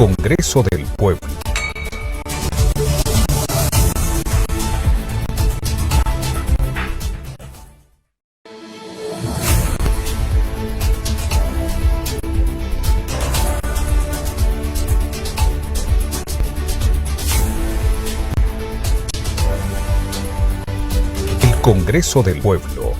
Congreso del Pueblo. El Congreso del Pueblo.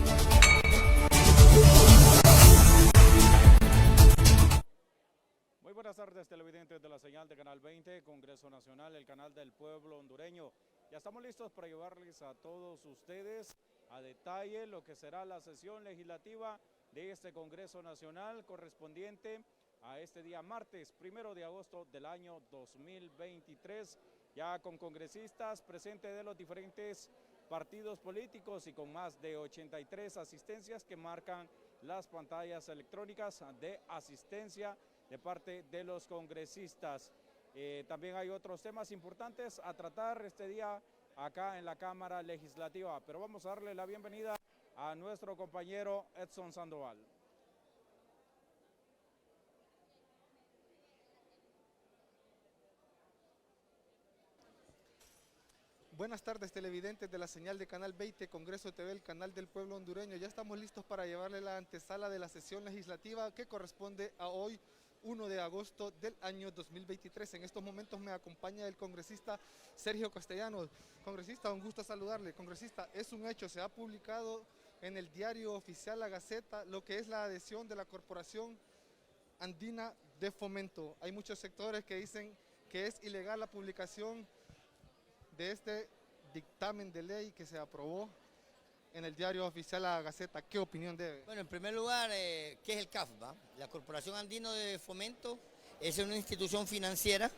Muy buenas tardes, televidentes de la señal de Canal 20, Congreso Nacional, el canal del pueblo hondureño. Ya estamos listos para llevarles a todos ustedes a detalle lo que será la sesión legislativa de este Congreso Nacional correspondiente a este día martes, 1 de agosto del año 2023, ya con congresistas presentes de los diferentes partidos políticos y con más de 83 asistencias que marcan las pantallas electrónicas de asistencia de parte de los congresistas. También hay otros temas importantes a tratar este día acá en la Cámara Legislativa, pero vamos a darle la bienvenida a nuestro compañero Edson Sandoval. Buenas tardes, televidentes de la señal de Canal 20, Congreso TV, el canal del pueblo hondureño. Ya estamos listos para llevarle la antesala de la sesión legislativa que corresponde a hoy, 1 de agosto del año 2023. En estos momentos me acompaña el congresista Sergio Castellanos. Congresista, un gusto saludarle. Congresista, es un hecho, se ha publicado en el diario oficial La Gaceta lo que es la adhesión de la Corporación Andina de Fomento. Hay muchos sectores que dicen que es ilegal la publicación de este dictamen de ley que se aprobó en el diario oficial La Gaceta. ¿Qué opinión debe? Bueno, en primer lugar, ¿qué es el CAF? La Corporación Andino de Fomento es una institución financiera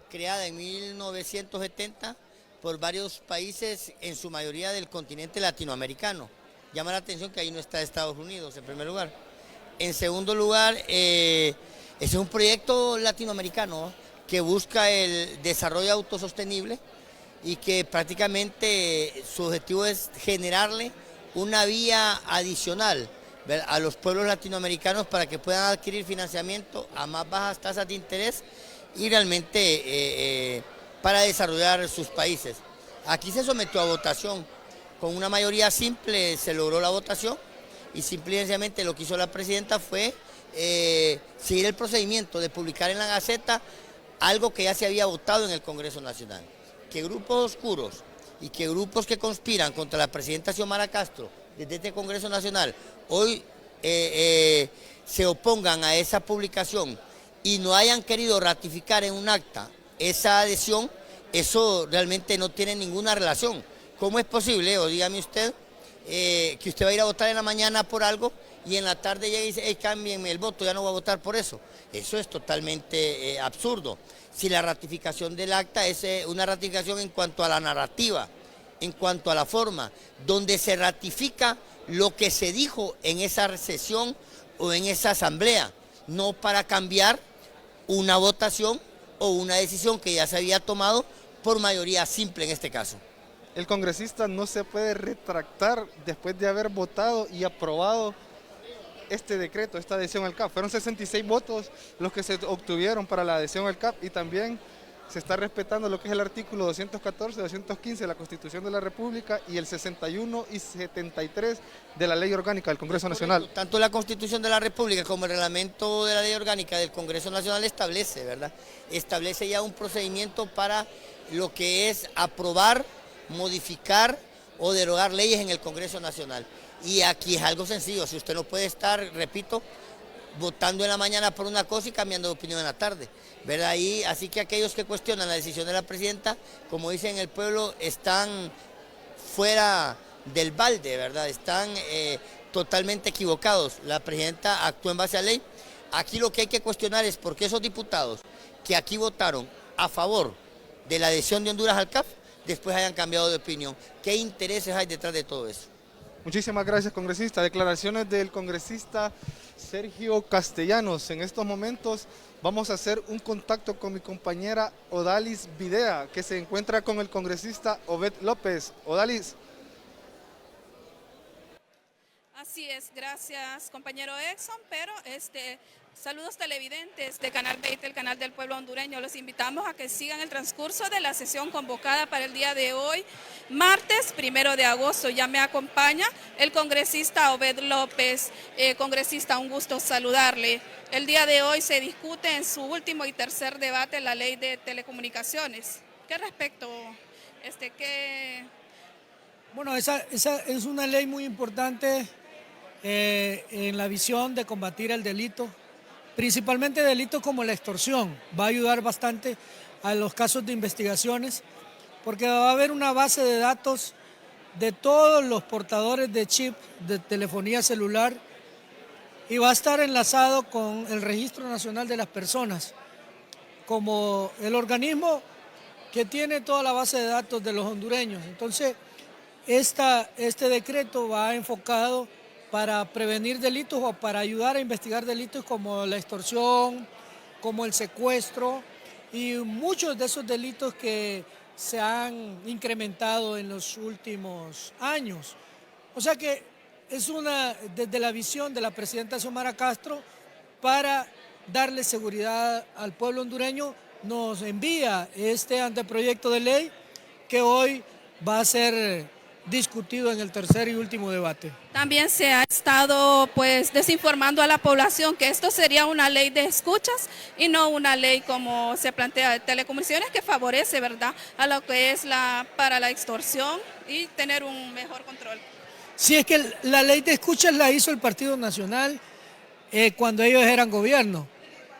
creada en 1970 por varios países, en su mayoría del continente latinoamericano. Llama la atención que ahí no está Estados Unidos, en primer lugar. En segundo lugar, ese es un proyecto latinoamericano que busca el desarrollo autosostenible y que prácticamente su objetivo es generarle una vía adicional a los pueblos latinoamericanos para que puedan adquirir financiamiento a más bajas tasas de interés y realmente para desarrollar sus países. Aquí se sometió a votación, con una mayoría simple se logró la votación y simple y sencillamente lo que hizo la presidenta fue seguir el procedimiento de publicar en la Gaceta algo que ya se había votado en el Congreso Nacional. Que grupos oscuros y que grupos que conspiran contra la presidenta Xiomara Castro desde este Congreso Nacional hoy se opongan a esa publicación y no hayan querido ratificar en un acta esa adhesión, eso realmente no tiene ninguna relación. ¿Cómo es posible, o dígame usted, que usted va a ir a votar en la mañana por algo y en la tarde llega y dice, hey, cámbienme el voto, ya no voy a votar por eso? Eso es totalmente absurdo. Si la ratificación del acta es una ratificación en cuanto a la narrativa, en cuanto a la forma, donde se ratifica lo que se dijo en esa sesión o en esa asamblea, no para cambiar una votación o una decisión que ya se había tomado por mayoría simple en este caso. El congresista no se puede retractar después de haber votado y aprobado este decreto, esta adhesión al CAP. Fueron 66 votos los que se obtuvieron para la adhesión al CAP y también se está respetando lo que es el artículo 214, 215 de la Constitución de la República y el 61 y 73 de la Ley Orgánica del Congreso Nacional. Tanto la Constitución de la República como el reglamento de la Ley Orgánica del Congreso Nacional establece, ¿verdad? Establece ya un procedimiento para lo que es aprobar, modificar o derogar leyes en el Congreso Nacional. Y aquí es algo sencillo, si usted no puede estar, repito, votando en la mañana por una cosa y cambiando de opinión en la tarde, ¿verdad? Y así que aquellos que cuestionan la decisión de la presidenta, como dicen en el pueblo, están fuera del balde, ¿verdad? Están totalmente equivocados. La presidenta actuó en base a ley. Aquí lo que hay que cuestionar es por qué esos diputados que aquí votaron a favor de la adhesión de Honduras al CAF, después hayan cambiado de opinión. ¿Qué intereses hay detrás de todo eso? Muchísimas gracias, congresista. Declaraciones del congresista Sergio Castellanos. En estos momentos vamos a hacer un contacto con mi compañera Odalis Videa, que se encuentra con el congresista Obed López. Odalis. Así es, gracias compañero Exxon, pero Saludos televidentes de Canal 20, el canal del pueblo hondureño. Los invitamos a que sigan el transcurso de la sesión convocada para el día de hoy, martes 1 de agosto. Ya me acompaña el congresista Obed López. Congresista, un gusto saludarle. El día de hoy se discute en su último y tercer debate la ley de telecomunicaciones. ¿Qué respecto? Bueno, esa es una ley muy importante en la visión de combatir el delito, principalmente delitos como la extorsión. Va a ayudar bastante a los casos de investigaciones, porque va a haber una base de datos de todos los portadores de chip de telefonía celular y va a estar enlazado con el Registro Nacional de las Personas, como el organismo que tiene toda la base de datos de los hondureños. Entonces, este decreto va enfocado para prevenir delitos o para ayudar a investigar delitos como la extorsión, como el secuestro y muchos de esos delitos que se han incrementado en los últimos años. O sea que es desde la visión de la presidenta Xiomara Castro, para darle seguridad al pueblo hondureño, nos envía este anteproyecto de ley que hoy va a ser discutido en el tercer y último debate. También se ha estado desinformando a la población que esto sería una ley de escuchas y no una ley como se plantea de telecomunicaciones, que favorece, ¿verdad?, a lo que es para la extorsión y tener un mejor control. Sí, es que la ley de escuchas la hizo el Partido Nacional cuando ellos eran gobierno,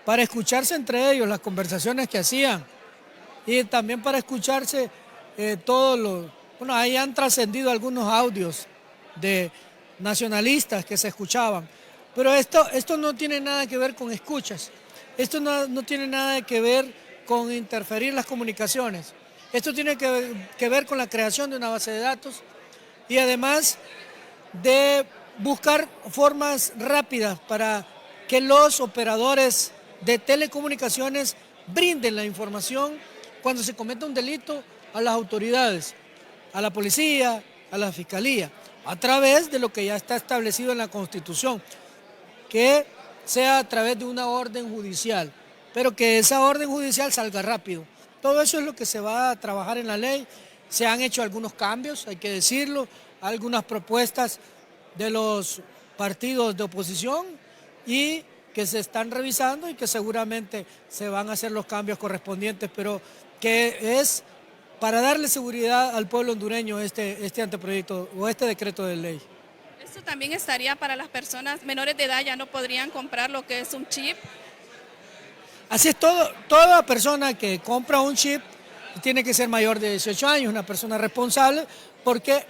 para escucharse entre ellos las conversaciones que hacían y también para escucharse Bueno, ahí han trascendido algunos audios de nacionalistas que se escuchaban, pero esto no tiene nada que ver con escuchas, esto no tiene nada que ver con interferir las comunicaciones, esto tiene que ver con la creación de una base de datos y además de buscar formas rápidas para que los operadores de telecomunicaciones brinden la información cuando se cometa un delito a las autoridades, a la policía, a la fiscalía, a través de lo que ya está establecido en la Constitución, que sea a través de una orden judicial, pero que esa orden judicial salga rápido. Todo eso es lo que se va a trabajar en la ley. Se han hecho algunos cambios, hay que decirlo, algunas propuestas de los partidos de oposición y que se están revisando y que seguramente se van a hacer los cambios correspondientes, pero que es para darle seguridad al pueblo hondureño este anteproyecto o este decreto de ley. ¿Esto también estaría para las personas menores de edad, ya no podrían comprar lo que es un chip? Así es, toda persona que compra un chip tiene que ser mayor de 18 años, una persona responsable, porque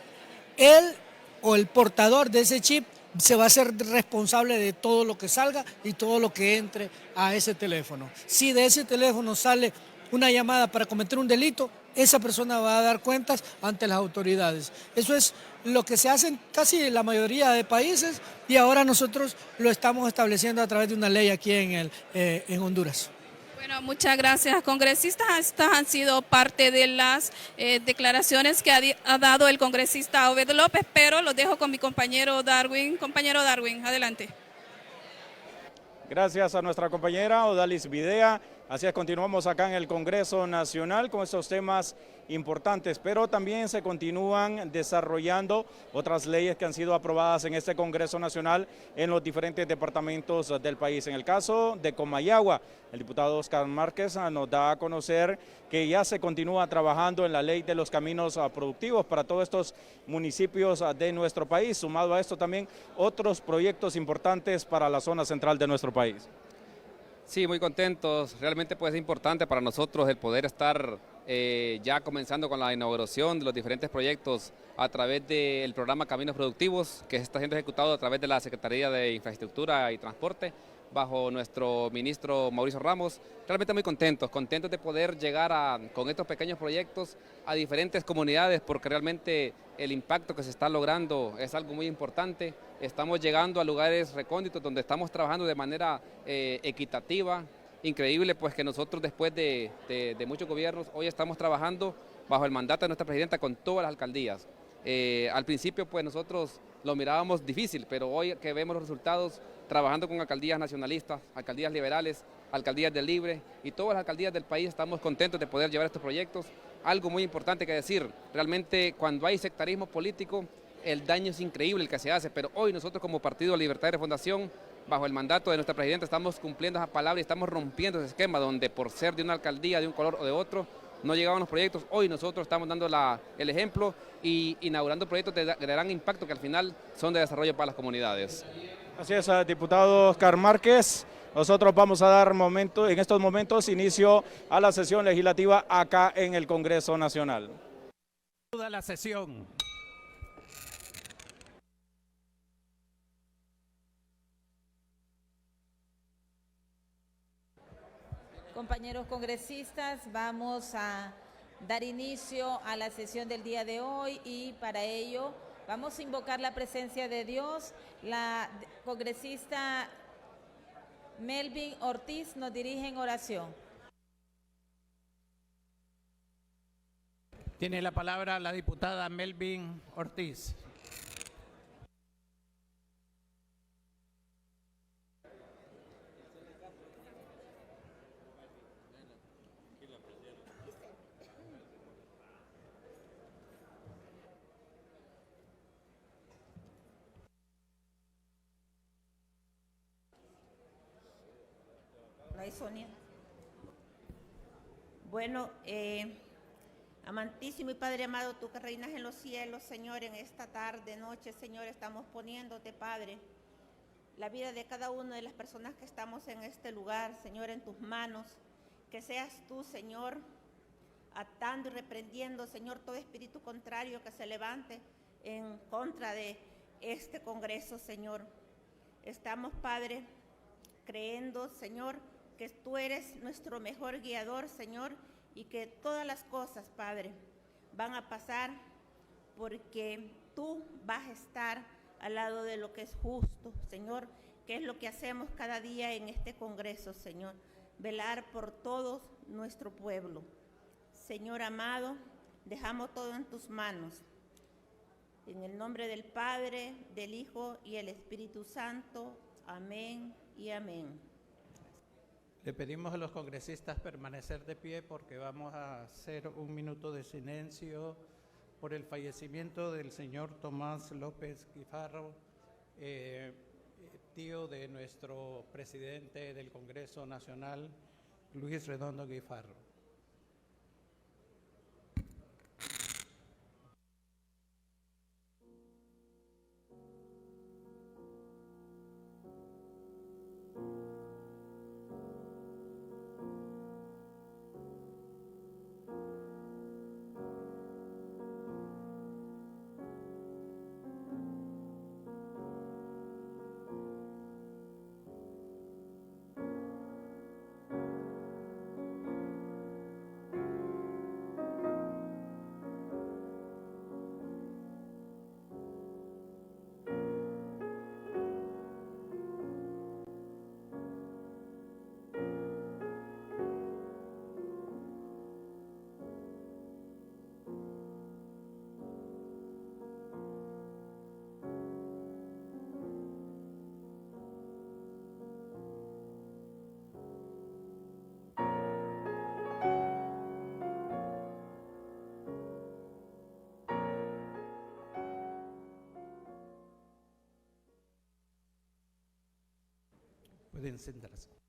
él o el portador de ese chip se va a ser responsable de todo lo que salga y todo lo que entre a ese teléfono. Si de ese teléfono sale una llamada para cometer un delito, esa persona va a dar cuentas ante las autoridades. Eso es lo que se hace en casi la mayoría de países y ahora nosotros lo estamos estableciendo a través de una ley aquí en Honduras. Bueno, muchas gracias, congresistas. Estas han sido parte de las declaraciones que ha dado el congresista Obed López, pero los dejo con mi compañero Darwin. Compañero Darwin, adelante. Gracias a nuestra compañera Odalis Videa. Así es, continuamos acá en el Congreso Nacional con estos temas importantes, pero también se continúan desarrollando otras leyes que han sido aprobadas en este Congreso Nacional en los diferentes departamentos del país. En el caso de Comayagua, el diputado Oscar Márquez nos da a conocer que ya se continúa trabajando en la ley de los caminos productivos para todos estos municipios de nuestro país, sumado a esto también otros proyectos importantes para la zona central de nuestro país. Sí, muy contentos. Realmente pues es importante para nosotros el poder estar ya comenzando con la inauguración de los diferentes proyectos a través del programa Caminos Productivos, que está siendo ejecutado a través de la Secretaría de Infraestructura y Transporte, bajo nuestro ministro Mauricio Ramos. Realmente muy contentos de poder llegar con estos pequeños proyectos a diferentes comunidades, porque realmente el impacto que se está logrando es algo muy importante. Estamos llegando a lugares recónditos donde estamos trabajando de manera equitativa. Increíble pues que nosotros después de muchos gobiernos hoy estamos trabajando bajo el mandato de nuestra presidenta con todas las alcaldías. Al principio pues nosotros lo mirábamos difícil, pero hoy que vemos los resultados trabajando con alcaldías nacionalistas, alcaldías liberales, alcaldías del Libre y todas las alcaldías del país estamos contentos de poder llevar estos proyectos. Algo muy importante que decir, realmente cuando hay sectarismo político, el daño es increíble el que se hace, pero hoy nosotros como Partido Libertad de Fundación, bajo el mandato de nuestra presidenta, estamos cumpliendo esa palabra y estamos rompiendo ese esquema donde por ser de una alcaldía, de un color o de otro, no llegaban los proyectos. Hoy nosotros estamos dando el ejemplo y inaugurando proyectos de gran impacto que al final son de desarrollo para las comunidades. Así es, diputado Oscar Márquez. Nosotros vamos a dar en estos momentos inicio a la sesión legislativa acá en el Congreso Nacional. Toda la sesión. Compañeros congresistas, vamos a dar inicio a la sesión del día de hoy y para ello vamos a invocar la presencia de Dios. La congresista Melvin Ortiz nos dirige en oración. Tiene la palabra la diputada Melvin Ortiz. Sonia. Bueno, amantísimo y Padre amado, tú que reinas en los cielos, Señor, en esta tarde, noche, Señor, estamos poniéndote, Padre, la vida de cada una de las personas que estamos en este lugar, Señor, en tus manos. Que seas tú, Señor, atando y reprendiendo, Señor, todo espíritu contrario que se levante en contra de este Congreso, Señor. Estamos, Padre, creyendo, Señor, que tú eres nuestro mejor guiador, Señor, y que todas las cosas, Padre, van a pasar porque tú vas a estar al lado de lo que es justo, Señor, que es lo que hacemos cada día en este Congreso, Señor, velar por todo nuestro pueblo. Señor amado, dejamos todo en tus manos. En el nombre del Padre, del Hijo y el Espíritu Santo. Amén y amén. Le pedimos a los congresistas permanecer de pie porque vamos a hacer un minuto de silencio por el fallecimiento del señor Tomás López Guifarro, tío de nuestro presidente del Congreso Nacional, Luis Redondo Guifarro. Pueden sentarse.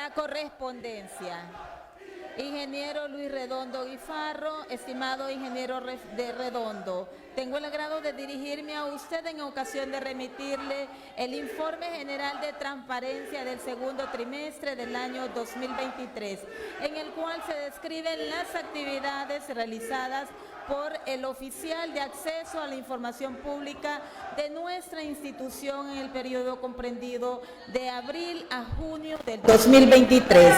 La correspondencia. Ingeniero Luis Redondo Guifarro, estimado ingeniero de Redondo, tengo el agrado de dirigirme a usted en ocasión de remitirle el informe general de transparencia del segundo trimestre del año 2023, en el cual se describen las actividades realizadas por el oficial de acceso a la información pública de nuestra institución en el periodo comprendido de abril a junio del 2023.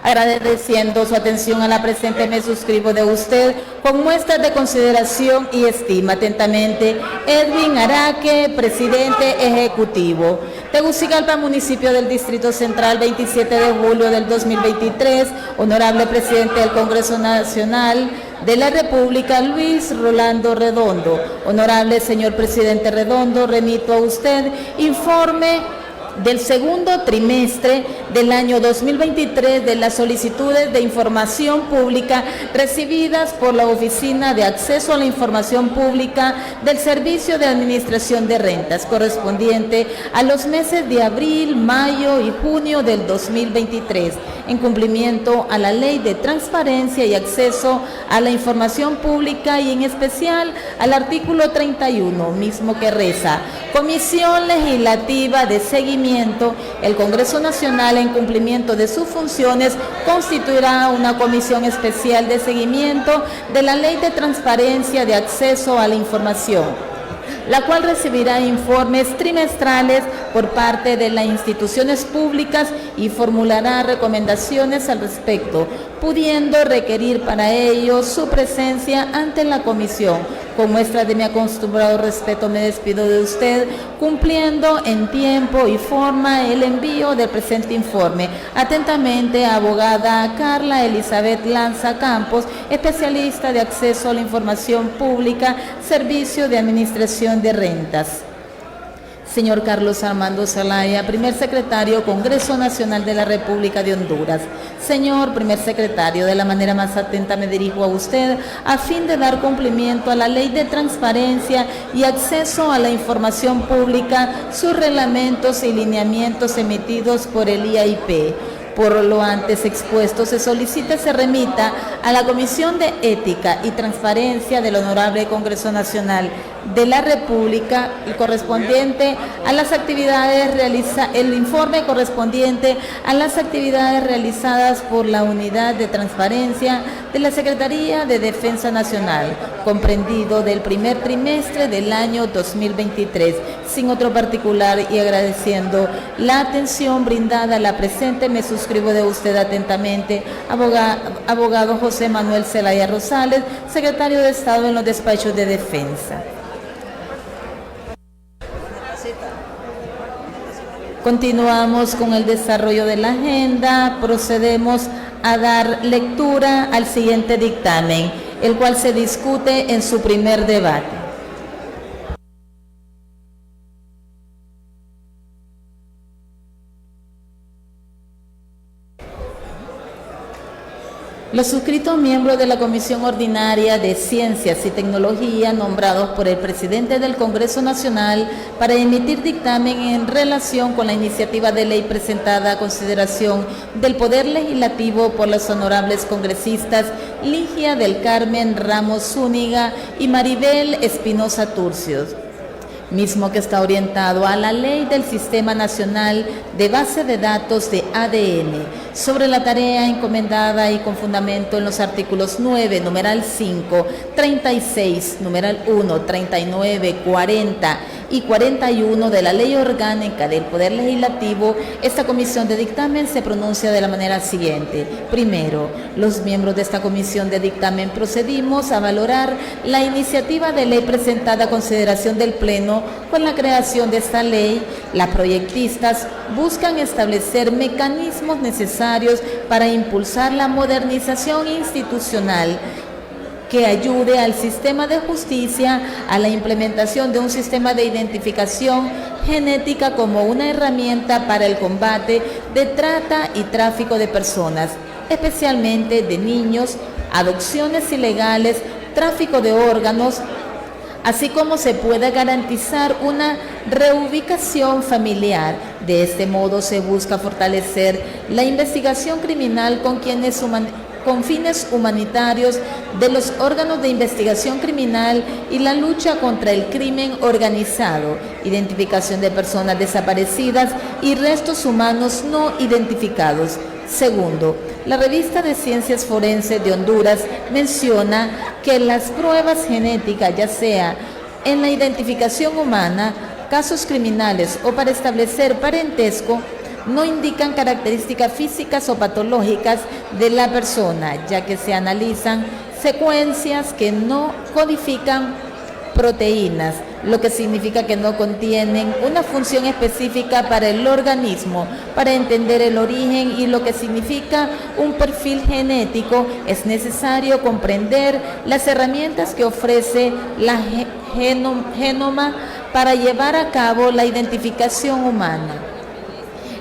Agradeciendo su atención a la presente, me suscribo de usted con muestras de consideración y estima. Atentamente, Edwin Araque, presidente ejecutivo. Tegucigalpa, municipio del Distrito Central, 27 de julio del 2023. Honorable presidente del Congreso Nacional de la República, Luis Rolando Redondo. Honorable señor presidente Redondo, remito a usted informe del segundo trimestre del año 2023 de las solicitudes de información pública recibidas por la Oficina de Acceso a la Información Pública del Servicio de Administración de Rentas, correspondiente a los meses de abril, mayo y junio del 2023, en cumplimiento a la Ley de Transparencia y Acceso a la Información Pública y en especial al artículo 31, mismo que reza: Comisión Legislativa de Seguimiento. El Congreso Nacional, en cumplimiento de sus funciones, constituirá una comisión especial de seguimiento de la Ley de Transparencia de Acceso a la Información, la cual recibirá informes trimestrales por parte de las instituciones públicas y formulará recomendaciones al respecto, pudiendo requerir para ello su presencia ante la comisión. Con muestra de mi acostumbrado respeto, me despido de usted, cumpliendo en tiempo y forma el envío del presente informe. Atentamente, abogada Carla Elizabeth Lanza Campos, especialista de acceso a la información pública, Servicio de Administración de Rentas. Señor Carlos Armando Zelaya, primer secretario, Congreso Nacional de la República de Honduras. Señor primer secretario, de la manera más atenta me dirijo a usted a fin de dar cumplimiento a la Ley de Transparencia y Acceso a la Información Pública, sus reglamentos y lineamientos emitidos por el IAIP. Por lo antes expuesto, se solicita se remita a la Comisión de Ética y Transparencia del Honorable Congreso Nacional de la República el informe correspondiente a las actividades realizadas por la Unidad de Transparencia de la Secretaría de Defensa Nacional, comprendido del primer trimestre del año 2023. Sin otro particular y agradeciendo la atención brindada a la presente, me suscribo de usted atentamente, abogado José Manuel Zelaya Rosales, secretario de Estado en los despachos de Defensa. Continuamos con el desarrollo de la agenda. Procedemos a dar lectura al siguiente dictamen, el cual se discute en su primer debate. Los suscritos miembros de la Comisión Ordinaria de Ciencias y Tecnología, nombrados por el presidente del Congreso Nacional para emitir dictamen en relación con la iniciativa de ley presentada a consideración del Poder Legislativo por los honorables congresistas Ligia del Carmen Ramos Zúñiga y Maribel Espinosa Turcios, mismo que está orientado a la Ley del Sistema Nacional de Base de Datos de ADN, sobre la tarea encomendada y con fundamento en los artículos 9, numeral 5, 36, numeral 1, 39, 40 y 41 de la Ley Orgánica del Poder Legislativo. Esta comisión de dictamen se pronuncia de la manera siguiente. Primero, los miembros de esta comisión de dictamen procedimos a valorar la iniciativa de ley presentada a consideración del Pleno. Con la creación de esta ley, las proyectistas buscan establecer mecanismos necesarios para impulsar la modernización institucional que ayude al sistema de justicia a la implementación de un sistema de identificación genética como una herramienta para el combate de trata y tráfico de personas, especialmente de niños, adopciones ilegales, tráfico de órganos, así como se pueda garantizar una reubicación familiar. De este modo se busca fortalecer la investigación criminal con fines humanitarios de los órganos de investigación criminal y la lucha contra el crimen organizado, identificación de personas desaparecidas y restos humanos no identificados. Segundo, la revista de Ciencias Forenses de Honduras menciona que las pruebas genéticas, ya sea en la identificación humana, casos criminales o para establecer parentesco, no indican características físicas o patológicas de la persona, ya que se analizan secuencias que no codifican proteínas, lo que significa que no contienen una función específica para el organismo. Para entender el origen y lo que significa un perfil genético, es necesario comprender las herramientas que ofrece la genoma para llevar a cabo la identificación humana.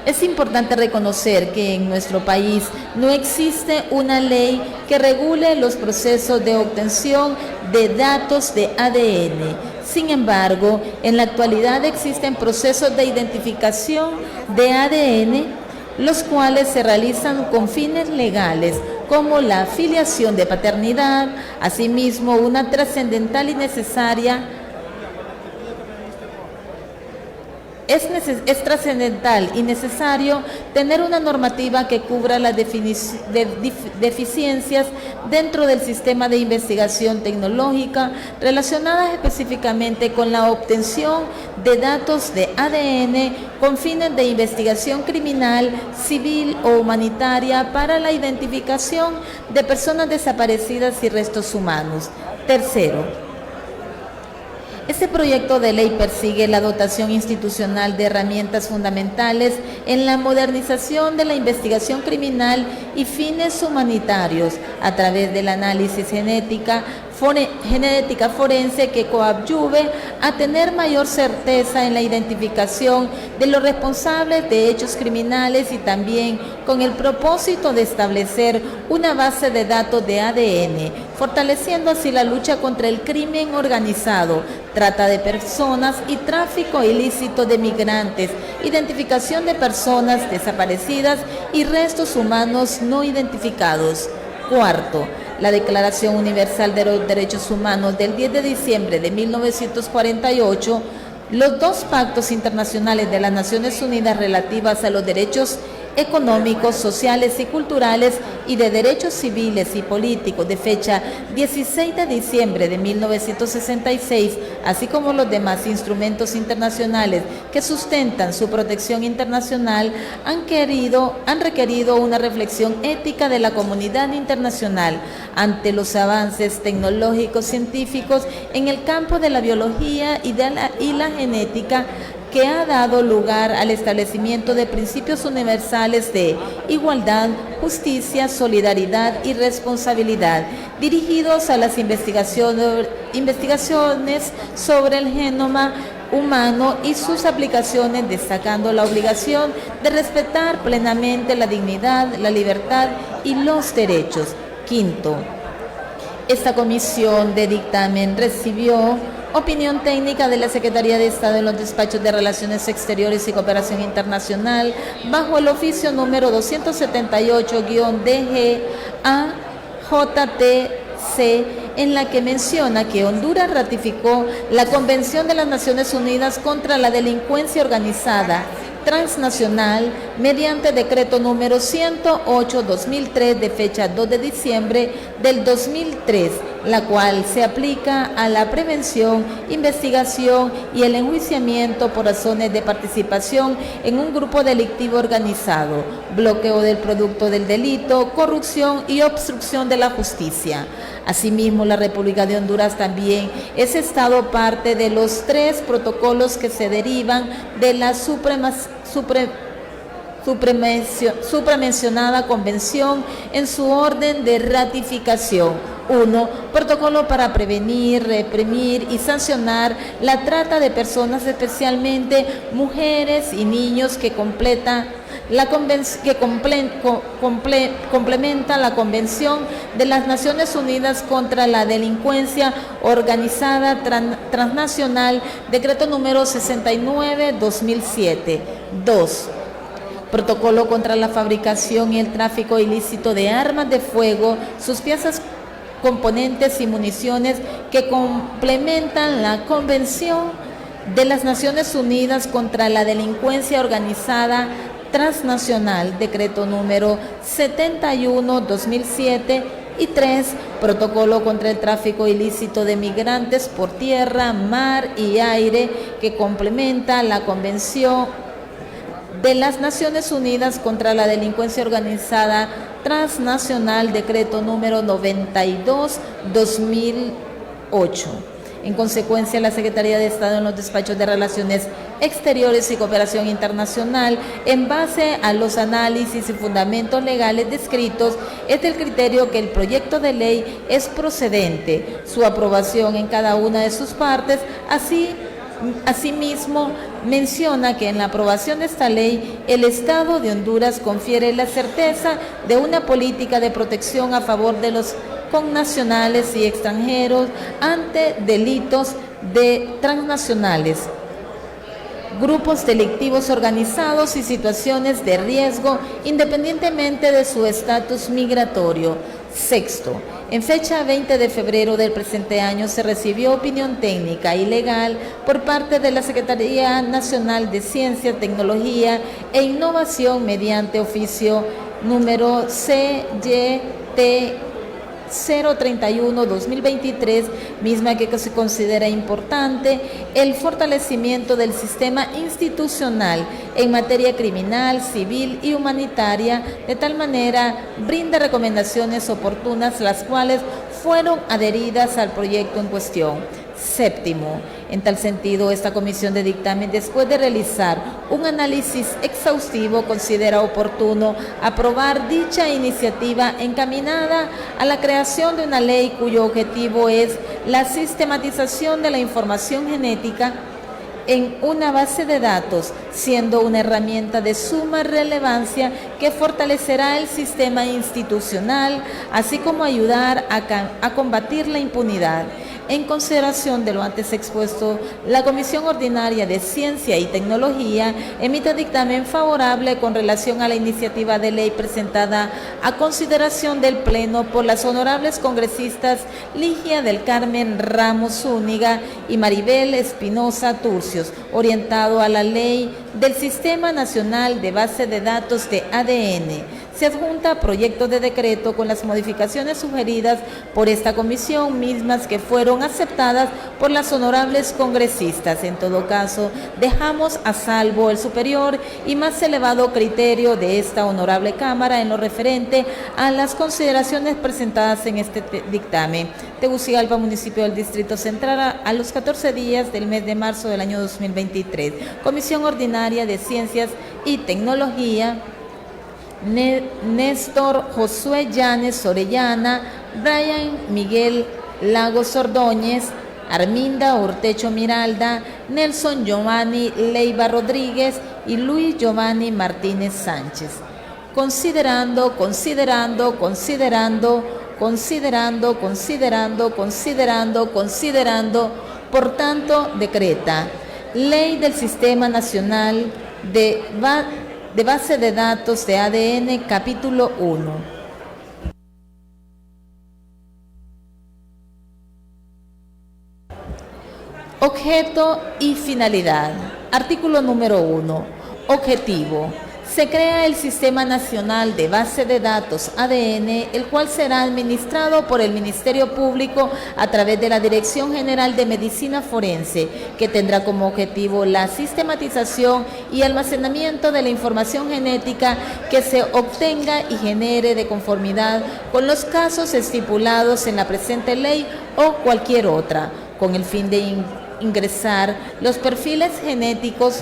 Es importante reconocer que en nuestro país no existe una ley que regule los procesos de obtención de datos de ADN. Sin embargo, en la actualidad existen procesos de identificación de ADN, los cuales se realizan con fines legales, como la filiación de paternidad. Asimismo, una trascendental y necesaria Es trascendental y necesario tener una normativa que cubra las deficiencias dentro del sistema de investigación tecnológica relacionadas específicamente con la obtención de datos de ADN con fines de investigación criminal, civil o humanitaria para la identificación de personas desaparecidas y restos humanos. Tercero, este proyecto de ley persigue la dotación institucional de herramientas fundamentales en la modernización de la investigación criminal y fines humanitarios a través del análisis genética forense que coadyuve a tener mayor certeza en la identificación de los responsables de hechos criminales y también con el propósito de establecer una base de datos de ADN, fortaleciendo así la lucha contra el crimen organizado, trata de personas y tráfico ilícito de migrantes, identificación de personas desaparecidas y restos humanos no identificados. Cuarto, la Declaración Universal de los Derechos Humanos del 10 de diciembre de 1948, los dos pactos internacionales de las Naciones Unidas relativas a los derechos económicos, sociales y culturales y de derechos civiles y políticos de fecha 16 de diciembre de 1966, así como los demás instrumentos internacionales que sustentan su protección internacional, han requerido una reflexión ética de la comunidad internacional ante los avances tecnológicos científicos en el campo de la biología y la genética, que ha dado lugar al establecimiento de principios universales de igualdad, justicia, solidaridad y responsabilidad, dirigidos a las investigaciones sobre el genoma humano y sus aplicaciones, destacando la obligación de respetar plenamente la dignidad, la libertad y los derechos. Quinto, esta comisión de dictamen recibió opinión técnica de la Secretaría de Estado en los despachos de Relaciones Exteriores y Cooperación Internacional bajo el oficio número 278-DG-AJTC, en la que menciona que Honduras ratificó la Convención de las Naciones Unidas contra la Delincuencia Organizada transnacional mediante decreto número 108/2003 de fecha 2 de diciembre del 2003, la cual se aplica a la prevención, investigación y el enjuiciamiento por razones de participación en un grupo delictivo organizado, bloqueo del producto del delito, corrupción y obstrucción de la justicia. Asimismo, la República de Honduras también es Estado parte de los 3 protocolos que se derivan de la supramencionada convención en su orden de ratificación. 1. Protocolo para prevenir, reprimir y sancionar la trata de personas, especialmente mujeres y niños, que completa complementa la Convención de las Naciones Unidas contra la Delincuencia Organizada Transnacional, decreto número 69/2007. 2. Protocolo contra la fabricación y el tráfico ilícito de armas de fuego, sus piezas, componentes y municiones, que complementan la Convención de las Naciones Unidas contra la Delincuencia Organizada Transnacional, decreto número 71/2007, y 3. Protocolo contra el tráfico ilícito de migrantes por tierra, mar y aire, que complementa la Convención de las Naciones Unidas contra la Delincuencia Organizada Transnacional, decreto número 92/2008. En consecuencia, la Secretaría de Estado en los despachos de Relaciones Exteriores y Cooperación Internacional, en base a los análisis y fundamentos legales descritos, es del criterio que el proyecto de ley es procedente, su aprobación en cada una de sus partes. Asimismo, menciona que en la aprobación de esta ley, el Estado de Honduras confiere la certeza de una política de protección a favor de los connacionales y extranjeros ante delitos transnacionales, grupos delictivos organizados y situaciones de riesgo, independientemente de su estatus migratorio. 6. En fecha 20 de febrero del presente año se recibió opinión técnica y legal por parte de la Secretaría Nacional de Ciencia, Tecnología e Innovación mediante oficio número CYT 031/2023, misma que se considera importante el fortalecimiento del sistema institucional en materia criminal, civil y humanitaria, de tal manera brinda recomendaciones oportunas, las cuales fueron adheridas al proyecto en cuestión. 7. En tal sentido, esta comisión de dictamen, después de realizar un análisis exhaustivo, considera oportuno aprobar dicha iniciativa encaminada a la creación de una ley cuyo objetivo es la sistematización de la información genética en una base de datos, siendo una herramienta de suma relevancia que fortalecerá el sistema institucional, así como ayudar a combatir la impunidad. En consideración de lo antes expuesto, la Comisión Ordinaria de Ciencia y Tecnología emite dictamen favorable con relación a la iniciativa de ley presentada a consideración del Pleno por las honorables congresistas Ligia del Carmen Ramos Zúñiga y Maribel Espinosa Turcios, orientado a la ley del Sistema Nacional de Base de Datos de ADN. Se adjunta proyecto de decreto con las modificaciones sugeridas por esta comisión, mismas que fueron aceptadas por las honorables congresistas. En todo caso, dejamos a salvo el superior y más elevado criterio de esta honorable Cámara en lo referente a las consideraciones presentadas en este dictamen. Tegucigalpa, municipio del Distrito Central, a los 14 días del mes de marzo del año 2023. Comisión Ordinaria de Ciencias y Tecnología: Néstor Josué Llanes Orellana, Brian Miguel Lagos Ordóñez, Arminda Ortecho Miralda, Nelson Giovanni Leiva Rodríguez y Luis Giovanni Martínez Sánchez. Considerando, por tanto, decreta Ley del Sistema Nacional de Base de Datos de ADN, capítulo 1. Objeto y finalidad. Artículo número 1. Objetivo. Se crea el Sistema Nacional de Base de Datos ADN, el cual será administrado por el Ministerio Público a través de la Dirección General de Medicina Forense, que tendrá como objetivo la sistematización y almacenamiento de la información genética que se obtenga y genere de conformidad con los casos estipulados en la presente ley o cualquier otra, con el fin de ingresar los perfiles genéticos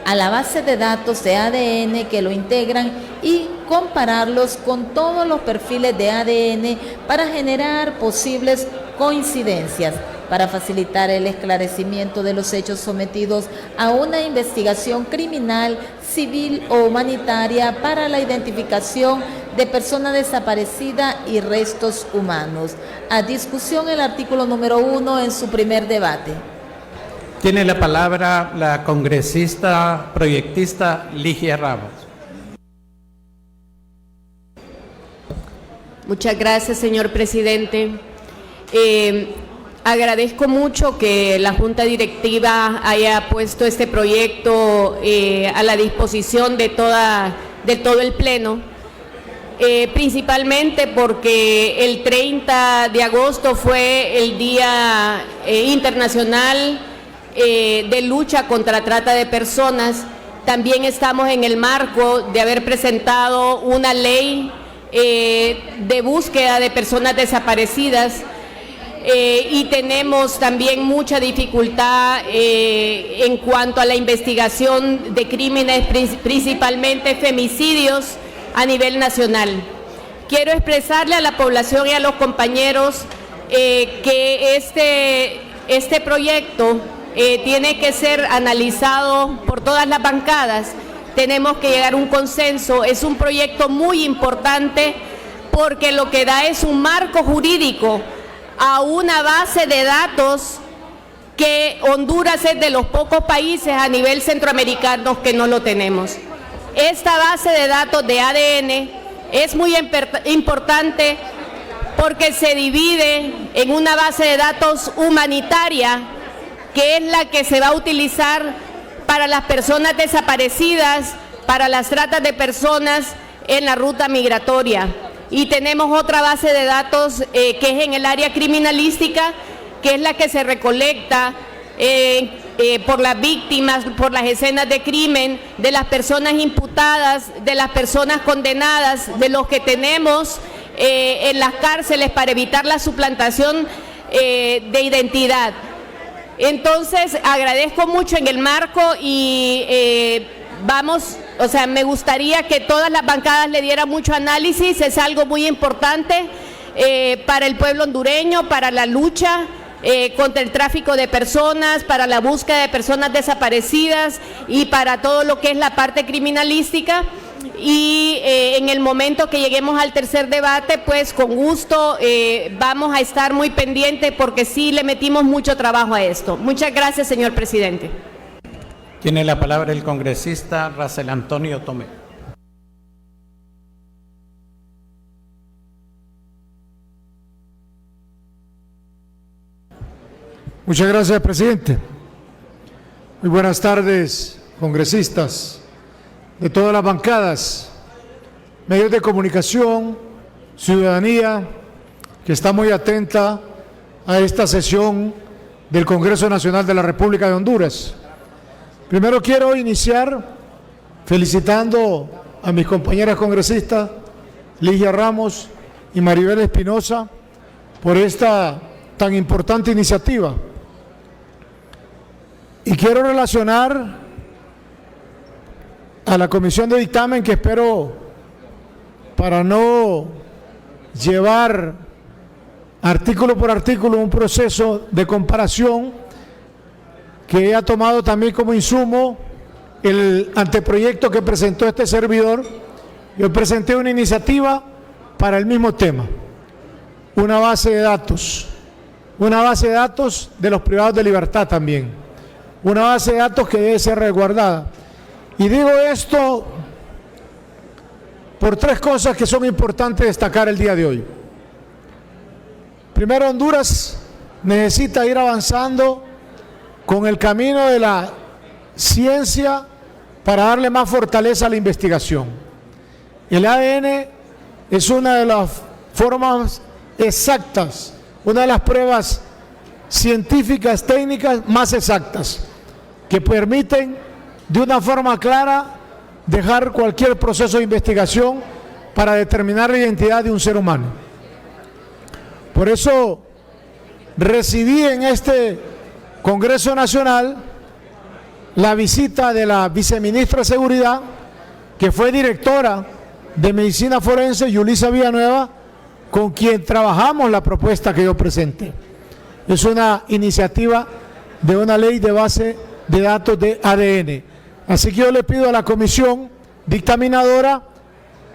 a la base de datos de ADN que lo integran y compararlos con todos los perfiles de ADN para generar posibles coincidencias. para facilitar el esclarecimiento de los hechos sometidos a una investigación criminal, civil o humanitaria para la identificación de persona desaparecida y restos humanos. A discusión el artículo número 1 en su primer debate. Tiene la palabra la congresista proyectista Ligia Ramos. Muchas gracias, señor presidente. Agradezco mucho que la Junta Directiva haya puesto este proyecto a la disposición de todo el Pleno, principalmente porque el 30 de agosto fue el Día Internacional de Lucha contra la Trata de Personas. También estamos en el marco de haber presentado una ley de búsqueda de personas desaparecidas y tenemos también mucha dificultad en cuanto a la investigación de crímenes, principalmente femicidios a nivel nacional. Quiero expresarle a la población y a los compañeros que este proyecto tiene que ser analizado por todas las bancadas. Tenemos que llegar a un consenso. Es un proyecto muy importante porque lo que da es un marco jurídico a una base de datos que Honduras es de los pocos países a nivel centroamericano que no lo tenemos. Esta base de datos de ADN es muy importante porque se divide en una base de datos humanitaria, que es la que se va a utilizar para las personas desaparecidas, para las tratas de personas en la ruta migratoria. Y tenemos otra base de datos que es en el área criminalística, que es la que se recolecta por las víctimas, por las escenas de crimen, de las personas imputadas, de las personas condenadas, de los que tenemos en las cárceles para evitar la suplantación de identidad. Entonces, agradezco mucho en el marco y me gustaría que todas las bancadas le dieran mucho análisis. Es algo muy importante para el pueblo hondureño, para la lucha contra el tráfico de personas, para la búsqueda de personas desaparecidas y para todo lo que es la parte criminalística. Y en el momento que lleguemos al tercer debate, pues con gusto vamos a estar muy pendientes porque sí le metimos mucho trabajo a esto. Muchas gracias, señor presidente. Tiene la palabra el congresista Racel Antonio Tomé. Muchas gracias, presidente. Muy buenas tardes, congresistas de todas las bancadas, medios de comunicación, ciudadanía, que está muy atenta a esta sesión del Congreso Nacional de la República de Honduras. Primero quiero iniciar felicitando a mis compañeras congresistas, Ligia Ramos y Maribel Espinosa, por esta tan importante iniciativa. Y quiero relacionar a la comisión de dictamen, que espero, para no llevar artículo por artículo un proceso de comparación, que ha tomado también como insumo el anteproyecto que presentó este servidor. Yo presenté una iniciativa para el mismo tema, una base de datos de los privados de libertad también, una base de datos que debe ser resguardada. Y digo esto por tres cosas que son importantes destacar el día de hoy. Primero, Honduras necesita ir avanzando con el camino de la ciencia para darle más fortaleza a la investigación. El ADN es una de las formas exactas, una de las pruebas científicas, técnicas más exactas, que permiten de una forma clara dejar cualquier proceso de investigación para determinar la identidad de un ser humano. Por eso recibí en este Congreso Nacional la visita de la viceministra de Seguridad, que fue directora de Medicina Forense, Yulisa Villanueva, con quien trabajamos la propuesta que yo presenté. es una iniciativa de una ley de base de datos de ADN. Así que yo le pido a la comisión dictaminadora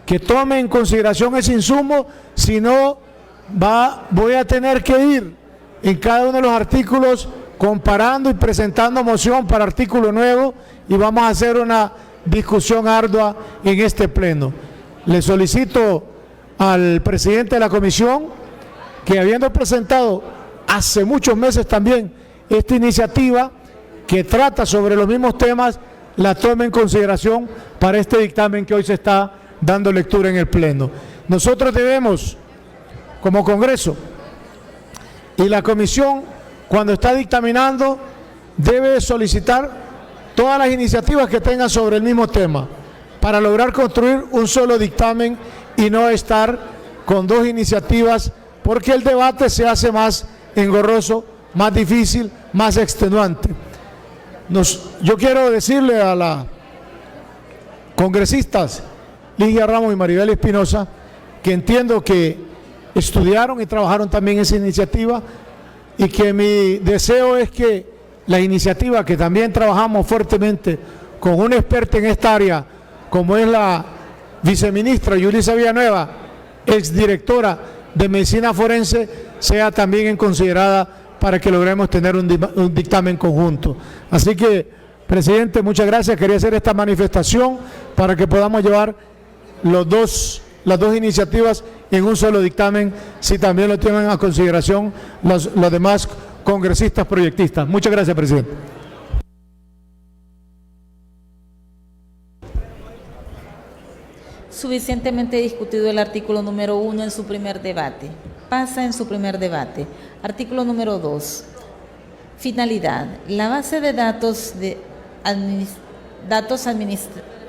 que tome en consideración ese insumo, si no voy a tener que ir en cada uno de los artículos comparando y presentando moción para artículo nuevo y vamos a hacer una discusión ardua en este pleno. Le solicito al presidente de la comisión que, habiendo presentado hace muchos meses también esta iniciativa que trata sobre los mismos temas, la tome en consideración para este dictamen que hoy se está dando lectura en el pleno. Nosotros debemos, como Congreso, y la comisión, cuando está dictaminando, debe solicitar todas las iniciativas que tengan sobre el mismo tema para lograr construir un solo dictamen y no estar con dos iniciativas, porque el debate se hace más engorroso, más difícil, más extenuante. Yo quiero decirle a las congresistas Ligia Ramos y Maribel Espinosa que entiendo que estudiaron y trabajaron también esa iniciativa y que mi deseo es que la iniciativa, que también trabajamos fuertemente con una experta en esta área como es la viceministra Yulisa Villanueva, exdirectora de Medicina Forense, sea también considerada para que logremos tener un dictamen conjunto. Así que, presidente, muchas gracias. Quería hacer esta manifestación para que podamos llevar las dos iniciativas en un solo dictamen, si también lo tienen a consideración los demás congresistas proyectistas. Muchas gracias, presidente. Suficientemente discutido el artículo número 1 en su primer debate. Pasa en su primer debate. Artículo número 2. Finalidad. La base de datos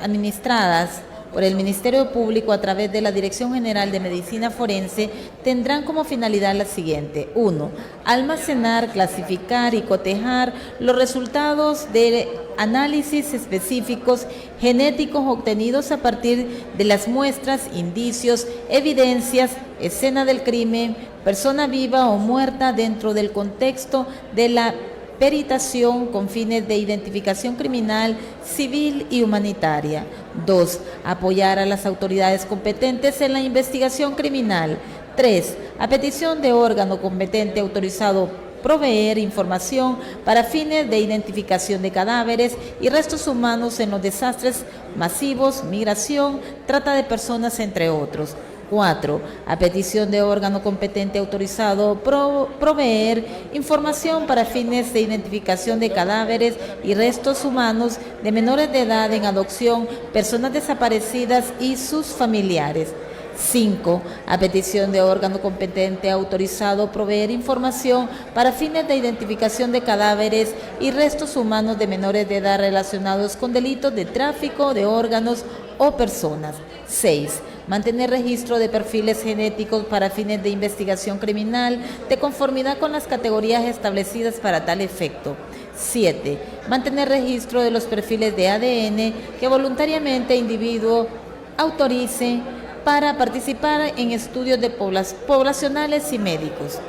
administradas por el Ministerio Público a través de la Dirección General de Medicina Forense tendrán como finalidad la siguiente. 1. Almacenar, clasificar y cotejar los resultados de análisis específicos genéticos obtenidos a partir de las muestras, indicios, evidencias, escena del crimen, persona viva o muerta dentro del contexto de la peritación con fines de identificación criminal, civil y humanitaria. 2. Apoyar a las autoridades competentes en la investigación criminal. 3. A petición de órgano competente autorizado, proveer información para fines de identificación de cadáveres y restos humanos en los desastres masivos, migración, trata de personas, entre otros. 4. A petición de órgano competente autorizado, proveer información para fines de identificación de cadáveres y restos humanos de menores de edad en adopción, personas desaparecidas y sus familiares. 5. A petición de órgano competente autorizado, proveer información para fines de identificación de cadáveres y restos humanos de menores de edad relacionados con delitos de tráfico de órganos o personas. 6. Mantener registro de perfiles genéticos para fines de investigación criminal de conformidad con las categorías establecidas para tal efecto. 7. Mantener registro de los perfiles de ADN que voluntariamente individuo autorice para participar en estudios de poblacionales y médicos.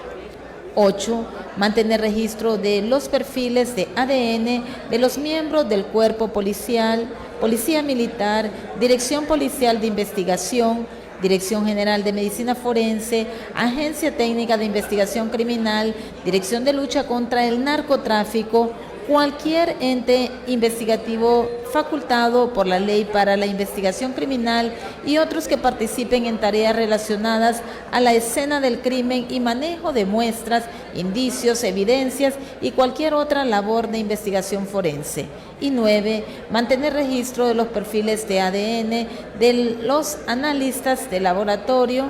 8. Mantener registro de los perfiles de ADN de los miembros del cuerpo policial, Policía Militar, Dirección Policial de Investigación, Dirección General de Medicina Forense, Agencia Técnica de Investigación Criminal, Dirección de Lucha contra el Narcotráfico, cualquier ente investigativo facultado por la ley para la investigación criminal y otros que participen en tareas relacionadas a la escena del crimen y manejo de muestras, indicios, evidencias y cualquier otra labor de investigación forense. Y 9. Mantener registro de los perfiles de ADN de los analistas de laboratorio,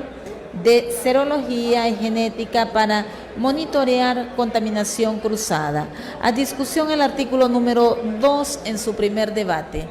de serología y genética para monitorear contaminación cruzada. A discusión el artículo número 2 en su primer debate.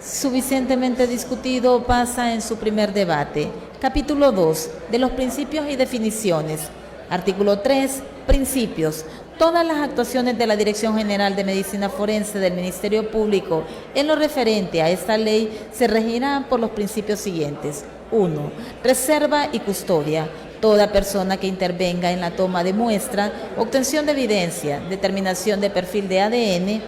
Suficientemente discutido, pasa en su primer debate. Capítulo 2. De los principios y definiciones. Artículo 3. Principios. Todas las actuaciones de la Dirección General de Medicina Forense del Ministerio Público en lo referente a esta ley se regirán por los principios siguientes. 1. Reserva y custodia. Toda persona que intervenga en la toma de muestra, obtención de evidencia, determinación de perfil de ADN,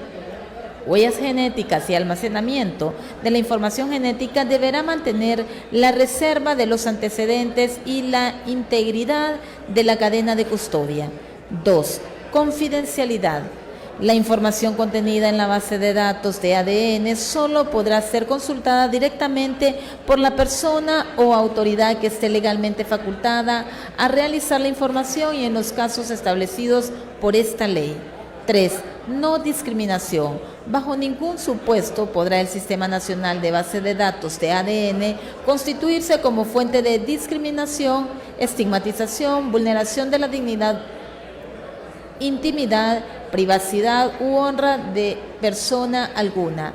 huellas genéticas y almacenamiento de la información genética deberá mantener la reserva de los antecedentes y la integridad de la cadena de custodia. 2. Confidencialidad. La información contenida en la base de datos de ADN solo podrá ser consultada directamente por la persona o autoridad que esté legalmente facultada a realizar la información y en los casos establecidos por esta ley. 3. No discriminación. Bajo ningún supuesto podrá el Sistema Nacional de Base de Datos de ADN constituirse como fuente de discriminación, estigmatización, vulneración de la dignidad, intimidad, privacidad u honra de persona alguna.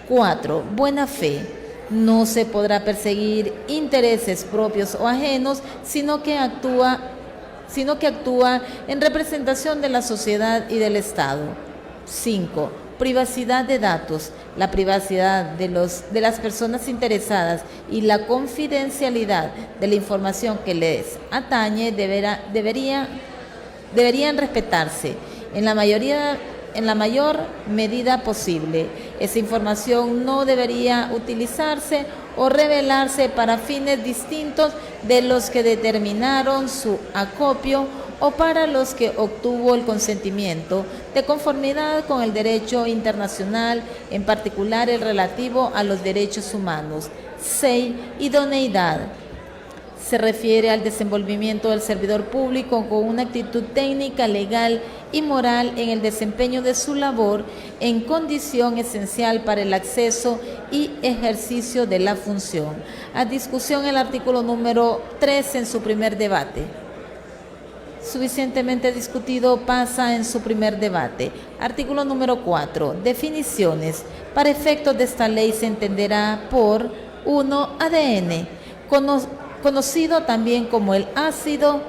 4. Buena fe. No se podrá perseguir intereses propios o ajenos, sino que actúa en representación de la sociedad y del Estado. 5. Privacidad de datos. La privacidad de las personas interesadas y la confidencialidad de la información que les atañe deberían respetarse en la mayor medida posible. Esa información no debería utilizarse o revelarse para fines distintos de los que determinaron su acopio o para los que obtuvo el consentimiento, de conformidad con el derecho internacional, en particular el relativo a los derechos humanos. 6. Idoneidad. Se refiere al desenvolvimiento del servidor público con una actitud técnica, legal y moral en el desempeño de su labor en condición esencial para el acceso y ejercicio de la función. A discusión el artículo número 3 en su primer debate. Suficientemente discutido, pasa en su primer debate. Artículo número 4. Definiciones. Para efectos de esta ley se entenderá por 1. ADN, conocido también como el ácido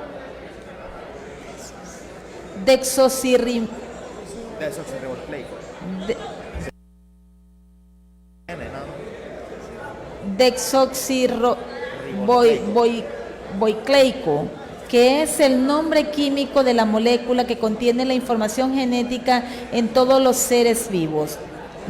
desoxirribonucleico, que es el nombre químico de la molécula que contiene la información genética en todos los seres vivos.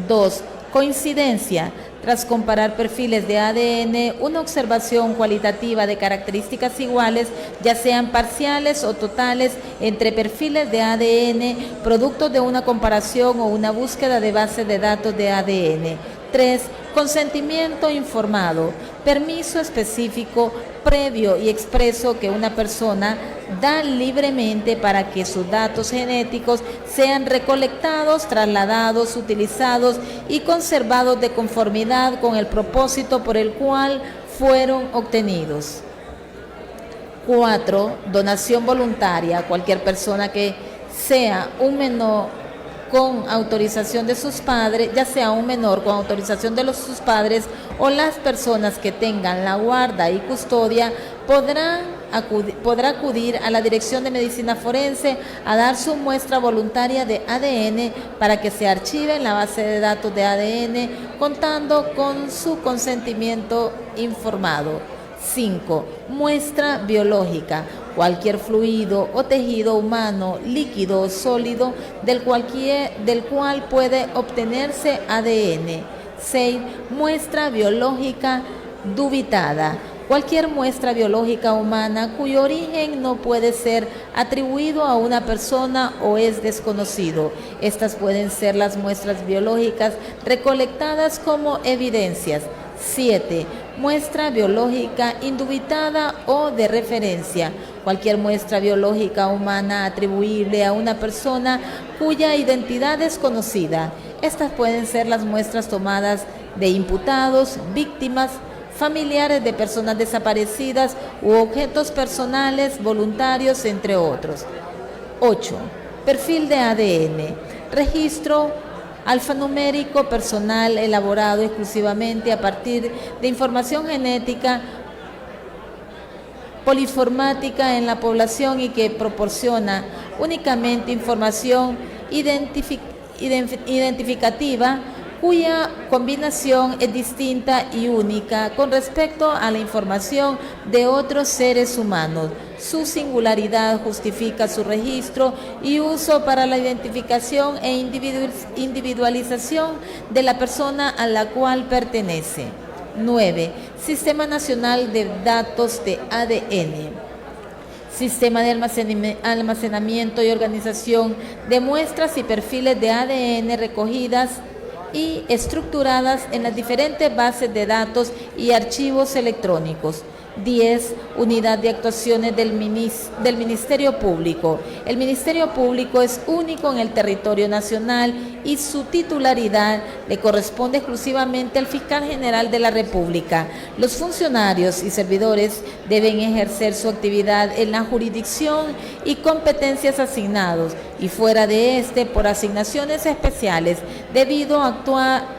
2. Coincidencia. Tras comparar perfiles de ADN, una observación cualitativa de características iguales, ya sean parciales o totales, entre perfiles de ADN, producto de una comparación o una búsqueda de base de datos de ADN. 3. Consentimiento informado. Permiso específico, previo y expreso que una persona da libremente para que sus datos genéticos sean recolectados, trasladados, utilizados y conservados de conformidad con el propósito por el cual fueron obtenidos. 4. Donación voluntaria. Cualquier persona que sea un menor con autorización de sus padres, ya sea un menor con autorización de sus padres o las personas que tengan la guarda y custodia, podrá acudir a la Dirección de Medicina Forense a dar su muestra voluntaria de ADN para que se archive en la base de datos de ADN, contando con su consentimiento informado. 5. Muestra biológica. Cualquier fluido o tejido humano, líquido o sólido, del cual puede obtenerse ADN. 6. Muestra biológica dubitada. Cualquier muestra biológica humana cuyo origen no puede ser atribuido a una persona o es desconocido. Estas pueden ser las muestras biológicas recolectadas como evidencias. 7. Muestra biológica indubitada o de referencia. Cualquier muestra biológica humana atribuible a una persona cuya identidad es conocida. Estas pueden ser las muestras tomadas de imputados, víctimas, familiares de personas desaparecidas u objetos personales, voluntarios, entre otros. 8. Perfil de ADN. Registro alfanumérico personal elaborado exclusivamente a partir de información genética poliformática en la población y que proporciona únicamente información identificativa cuya combinación es distinta y única con respecto a la información de otros seres humanos. Su singularidad justifica su registro y uso para la identificación e individualización de la persona a la cual pertenece. 9. Sistema Nacional de Datos de ADN. Sistema de almacenamiento y organización de muestras y perfiles de ADN recogidas y estructuradas en las diferentes bases de datos y archivos electrónicos. 10. Unidad de actuaciones del Ministerio Público. El Ministerio Público es único en el territorio nacional y su titularidad le corresponde exclusivamente al Fiscal General de la República. Los funcionarios y servidores deben ejercer su actividad en la jurisdicción y competencias asignados y fuera de este por asignaciones especiales, debiendo actuar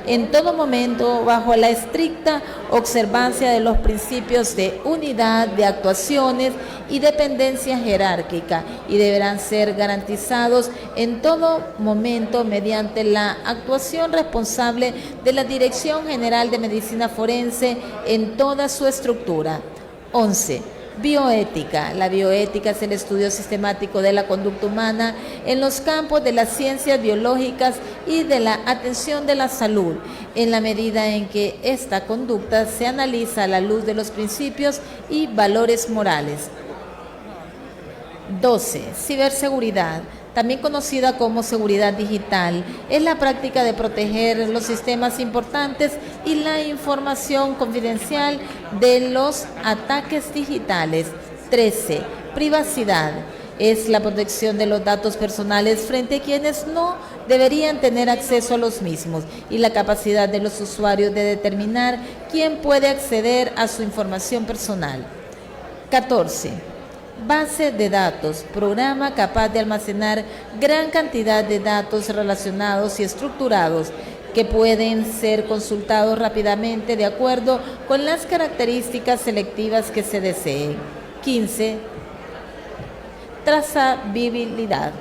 en todo momento bajo la estricta observancia de los principios de unidad de actuaciones y dependencia jerárquica, y deberán ser garantizados en todo momento mediante la actuación responsable de la Dirección General de Medicina Forense en toda su estructura. 11. Bioética. La bioética es el estudio sistemático de la conducta humana en los campos de las ciencias biológicas y de la atención de la salud, en la medida en que esta conducta se analiza a la luz de los principios y valores morales. 12. Ciberseguridad, también conocida como seguridad digital, es la práctica de proteger los sistemas importantes y la información confidencial de los ataques digitales. 13. Privacidad, es la protección de los datos personales frente a quienes no deberían tener acceso a los mismos y la capacidad de los usuarios de determinar quién puede acceder a su información personal. 14. Base de datos, programa capaz de almacenar gran cantidad de datos relacionados y estructurados que pueden ser consultados rápidamente de acuerdo con las características selectivas que se deseen. 15. Trazabilidad,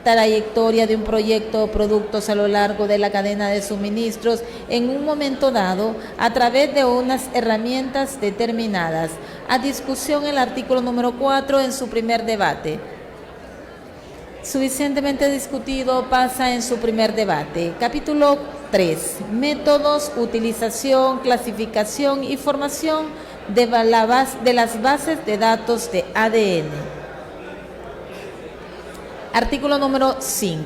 trayectoria de un proyecto o productos a lo largo de la cadena de suministros en un momento dado a través de unas herramientas determinadas. A discusión el artículo número 4 en su primer debate. Suficientemente discutido, pasa en su primer debate. Capítulo 3. Métodos, utilización, clasificación y formación de las bases de datos de ADN. Artículo número 5.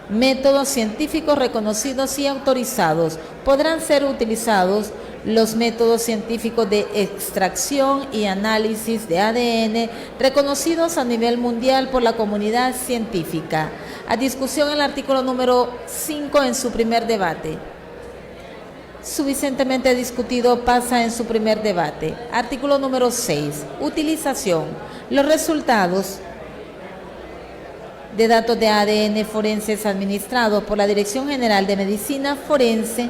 Métodos científicos reconocidos y autorizados. Podrán ser utilizados los métodos científicos de extracción y análisis de ADN reconocidos a nivel mundial por la comunidad científica. A discusión el artículo número 5 en su primer debate. Suficientemente discutido, pasa en su primer debate. Artículo número 6. Utilización. Los resultados de datos de ADN forenses administrados por la Dirección General de Medicina Forense.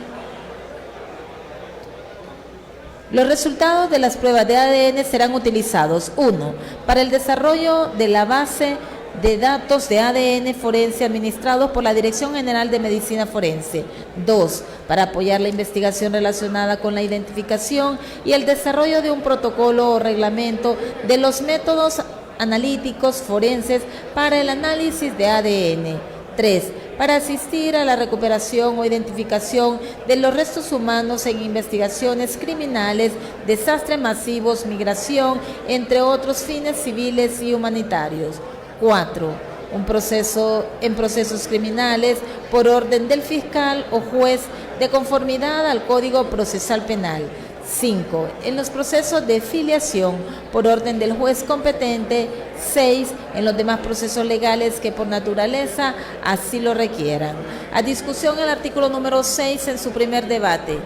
Los resultados de las pruebas de ADN serán utilizados: 1. Para el desarrollo de la base de datos de ADN forense administrados por la Dirección General de Medicina Forense. 2. Para apoyar la investigación relacionada con la identificación y el desarrollo de un protocolo o reglamento de los métodos analíticos forenses para el análisis de ADN. 3. Para asistir a la recuperación o identificación de los restos humanos en investigaciones criminales, desastres masivos, migración, entre otros fines civiles y humanitarios. 4. En procesos criminales por orden del fiscal o juez de conformidad al Código Procesal Penal. 5. En los procesos de filiación por orden del juez competente. 6. En los demás procesos legales que por naturaleza así lo requieran. A discusión el artículo número 6 en su primer debate.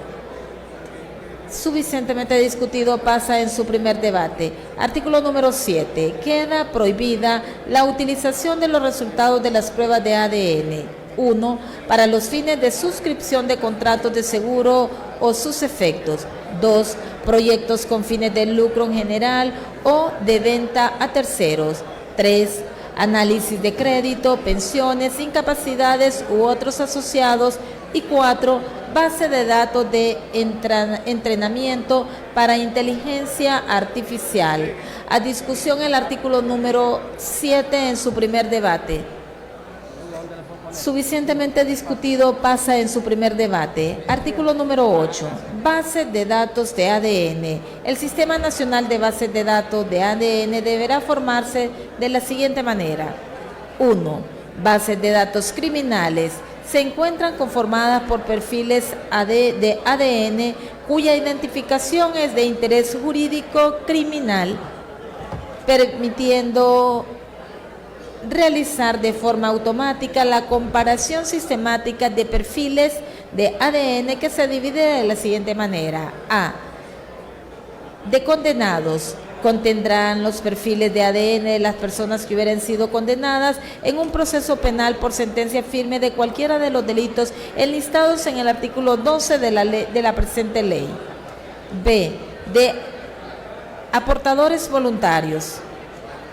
Suficientemente discutido, pasa en su primer debate. Artículo número 7. Queda prohibida la utilización de los resultados de las pruebas de ADN. 1. Para los fines de suscripción de contratos de seguro o sus efectos. 2. Proyectos con fines de lucro en general o de venta a terceros. 3. análisis de crédito, pensiones, incapacidades u otros asociados. Y 4, base de datos de entrenamiento para inteligencia artificial. A discusión el artículo número 7 en su primer debate. Suficientemente discutido, pasa en su primer debate. Artículo número 8. Base de datos de ADN. El Sistema Nacional de Bases de Datos de ADN deberá formarse de la siguiente manera. 1. Bases de datos criminales. Se encuentran conformadas por perfiles de ADN cuya identificación es de interés jurídico criminal, permitiendo realizar de forma automática la comparación sistemática de perfiles de ADN que se divide de la siguiente manera. A. De condenados. Contendrán los perfiles de ADN de las personas que hubieran sido condenadas en un proceso penal por sentencia firme de cualquiera de los delitos enlistados en el artículo 12 de la presente ley. B. De aportadores voluntarios.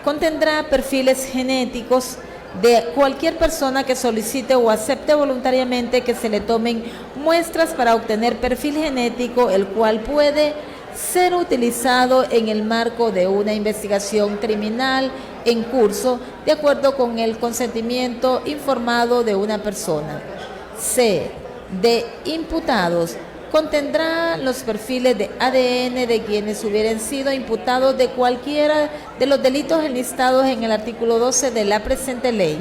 Contendrá perfiles genéticos de cualquier persona que solicite o acepte voluntariamente que se le tomen muestras para obtener perfil genético, el cual puede ser utilizado en el marco de una investigación criminal en curso, de acuerdo con el consentimiento informado de una persona. C. De imputados. Contendrá los perfiles de ADN de quienes hubieran sido imputados de cualquiera de los delitos enlistados en el artículo 12 de la presente ley.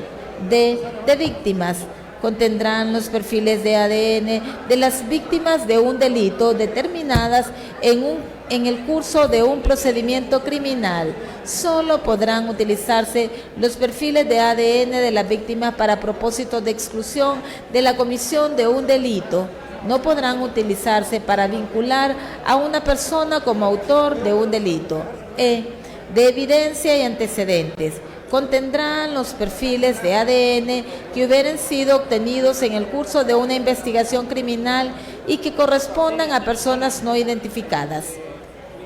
D. De víctimas. Contendrán los perfiles de ADN de las víctimas de un delito determinadas en el curso de un procedimiento criminal. Solo podrán utilizarse los perfiles de ADN de las víctimas para propósitos de exclusión de la comisión de un delito. No podrán utilizarse para vincular a una persona como autor de un delito. E. De evidencia y antecedentes. Contendrán los perfiles de ADN que hubieran sido obtenidos en el curso de una investigación criminal y que correspondan a personas no identificadas.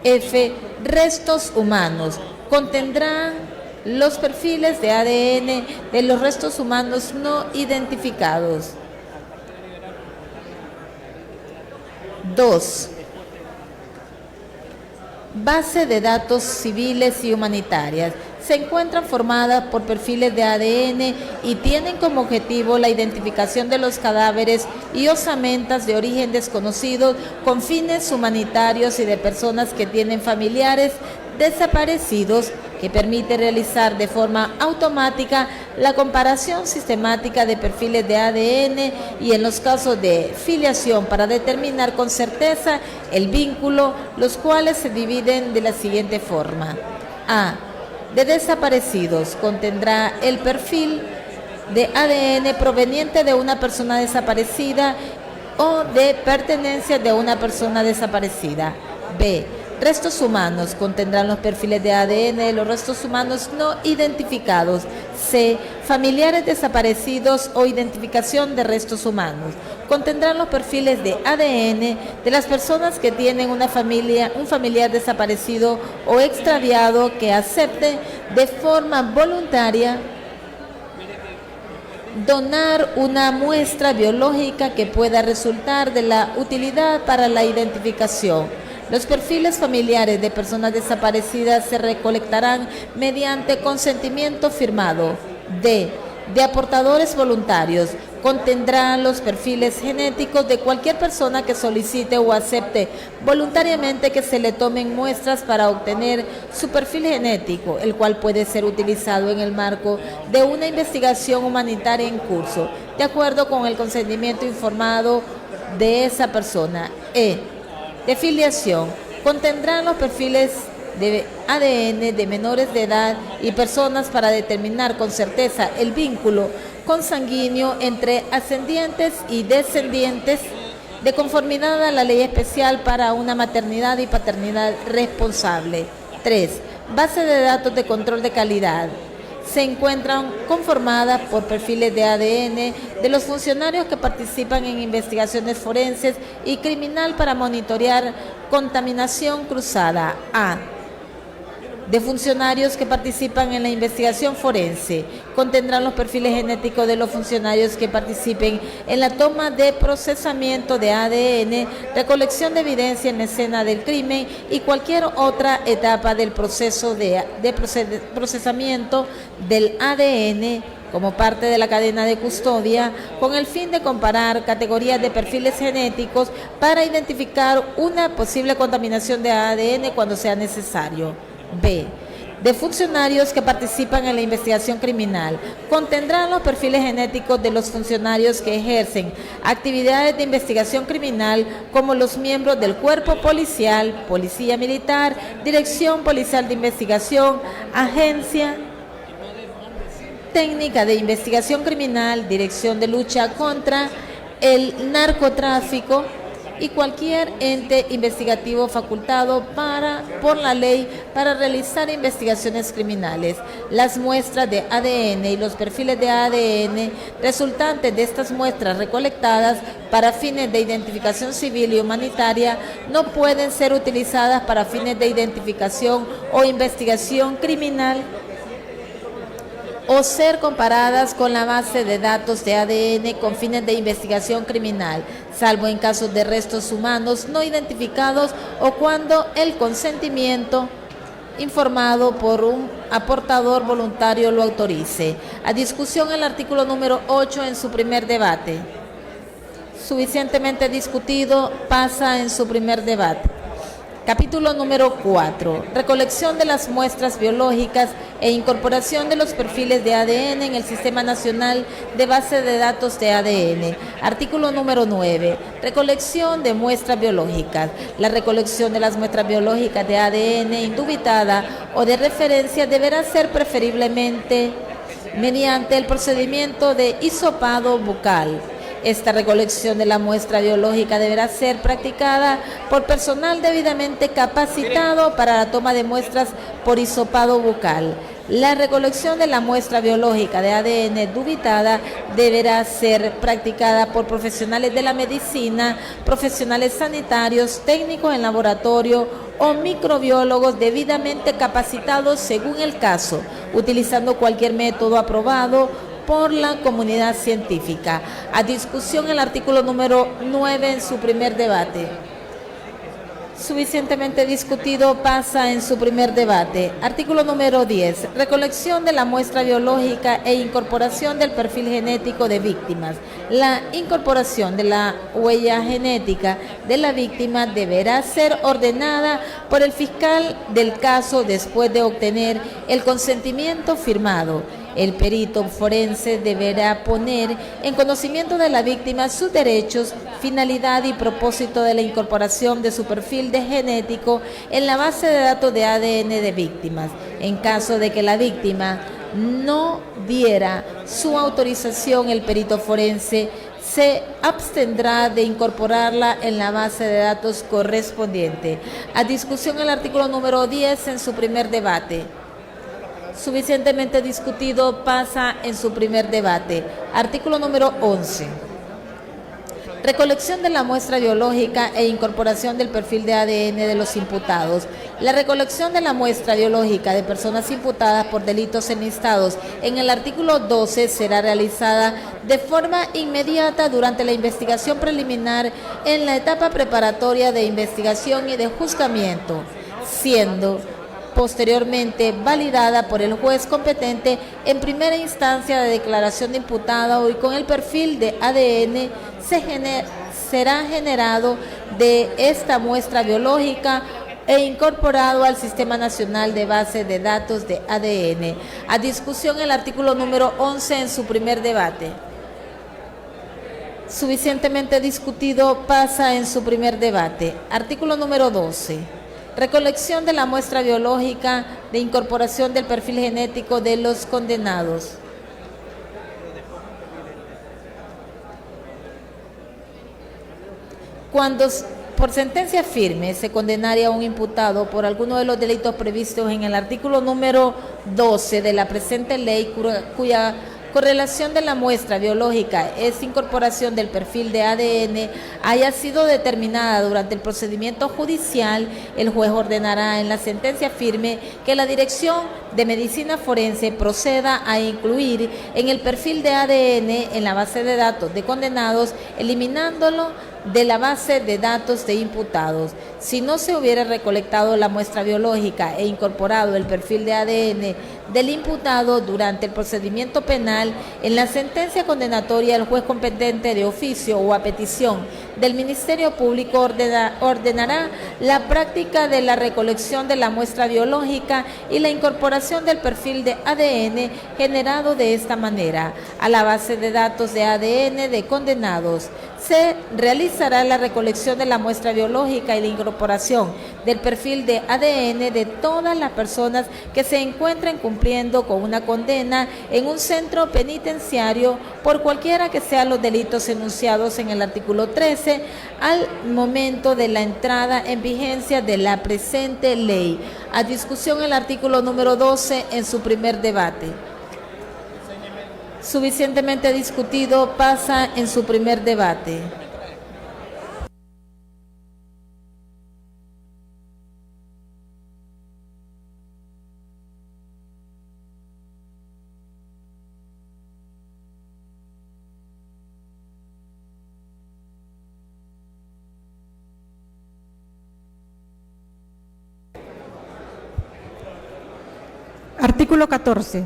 F. Restos humanos. Contendrán los perfiles de ADN de los restos humanos no identificados. 2. Base de datos civiles y humanitarias. Se encuentran formadas por perfiles de ADN y tienen como objetivo la identificación de los cadáveres y osamentas de origen desconocido con fines humanitarios y de personas que tienen familiares desaparecidos, que permite realizar de forma automática la comparación sistemática de perfiles de ADN y en los casos de filiación para determinar con certeza el vínculo, los cuales se dividen de la siguiente forma. A. De desaparecidos. Contendrá el perfil de ADN proveniente de una persona desaparecida o de pertenencia de una persona desaparecida. B. Restos humanos. Contendrán los perfiles de ADN de los restos humanos no identificados. C. Familiares desaparecidos o identificación de restos humanos. Contendrán los perfiles de ADN de las personas que tienen un familiar desaparecido o extraviado que acepte de forma voluntaria donar una muestra biológica que pueda resultar de la utilidad para la identificación. Los perfiles familiares de personas desaparecidas se recolectarán mediante consentimiento firmado. D. De aportadores voluntarios. Contendrán los perfiles genéticos de cualquier persona que solicite o acepte voluntariamente que se le tomen muestras para obtener su perfil genético, el cual puede ser utilizado en el marco de una investigación humanitaria en curso, de acuerdo con el consentimiento informado de esa persona. E. De filiación. Contendrán los perfiles de ADN de menores de edad y personas para determinar con certeza el vínculo consanguíneo entre ascendientes y descendientes de conformidad a la ley especial para una maternidad y paternidad responsable. 3. Base de datos de control de calidad. Se encuentran conformadas por perfiles de ADN de los funcionarios que participan en investigaciones forenses y criminal para monitorear contaminación cruzada. A. de funcionarios que participan en la investigación forense. Contendrán los perfiles genéticos de los funcionarios que participen en la toma de procesamiento de ADN, recolección de evidencia en la escena del crimen y cualquier otra etapa del proceso de procesamiento del ADN como parte de la cadena de custodia, con el fin de comparar categorías de perfiles genéticos para identificar una posible contaminación de ADN cuando sea necesario. B. De funcionarios que participan en la investigación criminal. Contendrán los perfiles genéticos de los funcionarios que ejercen actividades de investigación criminal, como los miembros del cuerpo policial, policía militar, dirección policial de investigación, agencia técnica de investigación criminal, dirección de lucha contra el narcotráfico y cualquier ente investigativo facultado por la ley para realizar investigaciones criminales. Las muestras de ADN y los perfiles de ADN resultantes de estas muestras recolectadas para fines de identificación civil y humanitaria no pueden ser utilizadas para fines de identificación o investigación criminal o ser comparadas con la base de datos de ADN con fines de investigación criminal, salvo en casos de restos humanos no identificados o cuando el consentimiento informado por un aportador voluntario lo autorice. A discusión el artículo número 8 en su primer debate. Suficientemente discutido, pasa en su primer debate. Capítulo número 4. Recolección de las muestras biológicas e incorporación de los perfiles de ADN en el Sistema Nacional de Base de Datos de ADN. Artículo número 9. Recolección de muestras biológicas. La recolección de las muestras biológicas de ADN indubitada o de referencia deberá ser preferiblemente mediante el procedimiento de hisopado bucal. Esta recolección de la muestra biológica deberá ser practicada por personal debidamente capacitado para la toma de muestras por hisopado bucal. La recolección de la muestra biológica de ADN dubitada deberá ser practicada por profesionales de la medicina, profesionales sanitarios, técnicos en laboratorio o microbiólogos debidamente capacitados según el caso, utilizando cualquier método aprobado por la comunidad científica. A discusión el artículo número 9 en su primer debate. Suficientemente discutido, pasa en su primer debate. Artículo número 10. Recolección de la muestra biológica e incorporación del perfil genético de víctimas. La incorporación de la huella genética de la víctima deberá ser ordenada por el fiscal del caso después de obtener el consentimiento firmado. El perito forense deberá poner en conocimiento de la víctima sus derechos, finalidad y propósito de la incorporación de su perfil genético en la base de datos de ADN de víctimas. En caso de que la víctima no diera su autorización, el perito forense se abstendrá de incorporarla en la base de datos correspondiente. A discusión el artículo número 10 en su primer debate. Suficientemente discutido, pasa en su primer debate. Artículo número 11. Recolección de la muestra biológica e incorporación del perfil de ADN de los imputados. La recolección de la muestra biológica de personas imputadas por delitos enlistados en el artículo 12 será realizada de forma inmediata durante la investigación preliminar en la etapa preparatoria de investigación y de juzgamiento, siendo posteriormente validada por el juez competente en primera instancia de declaración de imputado y con el perfil de ADN será generado de esta muestra biológica e incorporado al Sistema Nacional de Base de Datos de ADN. A discusión el artículo número 11 en su primer debate. Suficientemente discutido, pasa en su primer debate. Artículo número 12. Recolección de la muestra biológica de incorporación del perfil genético de los condenados. Cuando por sentencia firme se condenaría a un imputado por alguno de los delitos previstos en el artículo número 12 de la presente ley, cuya correlación de la muestra biológica es incorporación del perfil de ADN haya sido determinada durante el procedimiento judicial, el juez ordenará en la sentencia firme que la Dirección de Medicina Forense proceda a incluir en el perfil de ADN en la base de datos de condenados, eliminándolo de la base de datos de imputados. Si no se hubiera recolectado la muestra biológica e incorporado el perfil de ADN del imputado durante el procedimiento penal, en la sentencia condenatoria el juez competente de oficio o a petición del Ministerio Público ordenará la práctica de la recolección de la muestra biológica y la incorporación del perfil de ADN generado de esta manera a la base de datos de ADN de condenados. Se realizará la recolección de la muestra biológica y la incorporación del perfil de ADN de todas las personas que se encuentren cumpliendo con una condena en un centro penitenciario por cualquiera que sean los delitos enunciados en el artículo 13 al momento de la entrada en vigencia de la presente ley. A discusión el artículo número 12 en su primer debate. Suficientemente discutido, pasa en su primer debate. Artículo 14.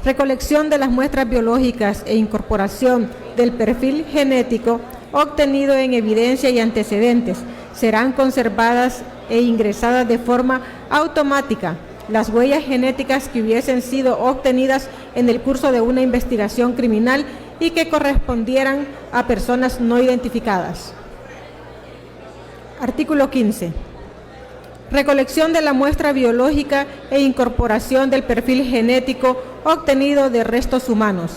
Recolección de las muestras biológicas e incorporación del perfil genético obtenido en evidencia y antecedentes serán conservadas e ingresadas de forma automática las huellas genéticas que hubiesen sido obtenidas en el curso de una investigación criminal y que correspondieran a personas no identificadas. Artículo 15. Recolección de la muestra biológica e incorporación del perfil genético obtenido de restos humanos.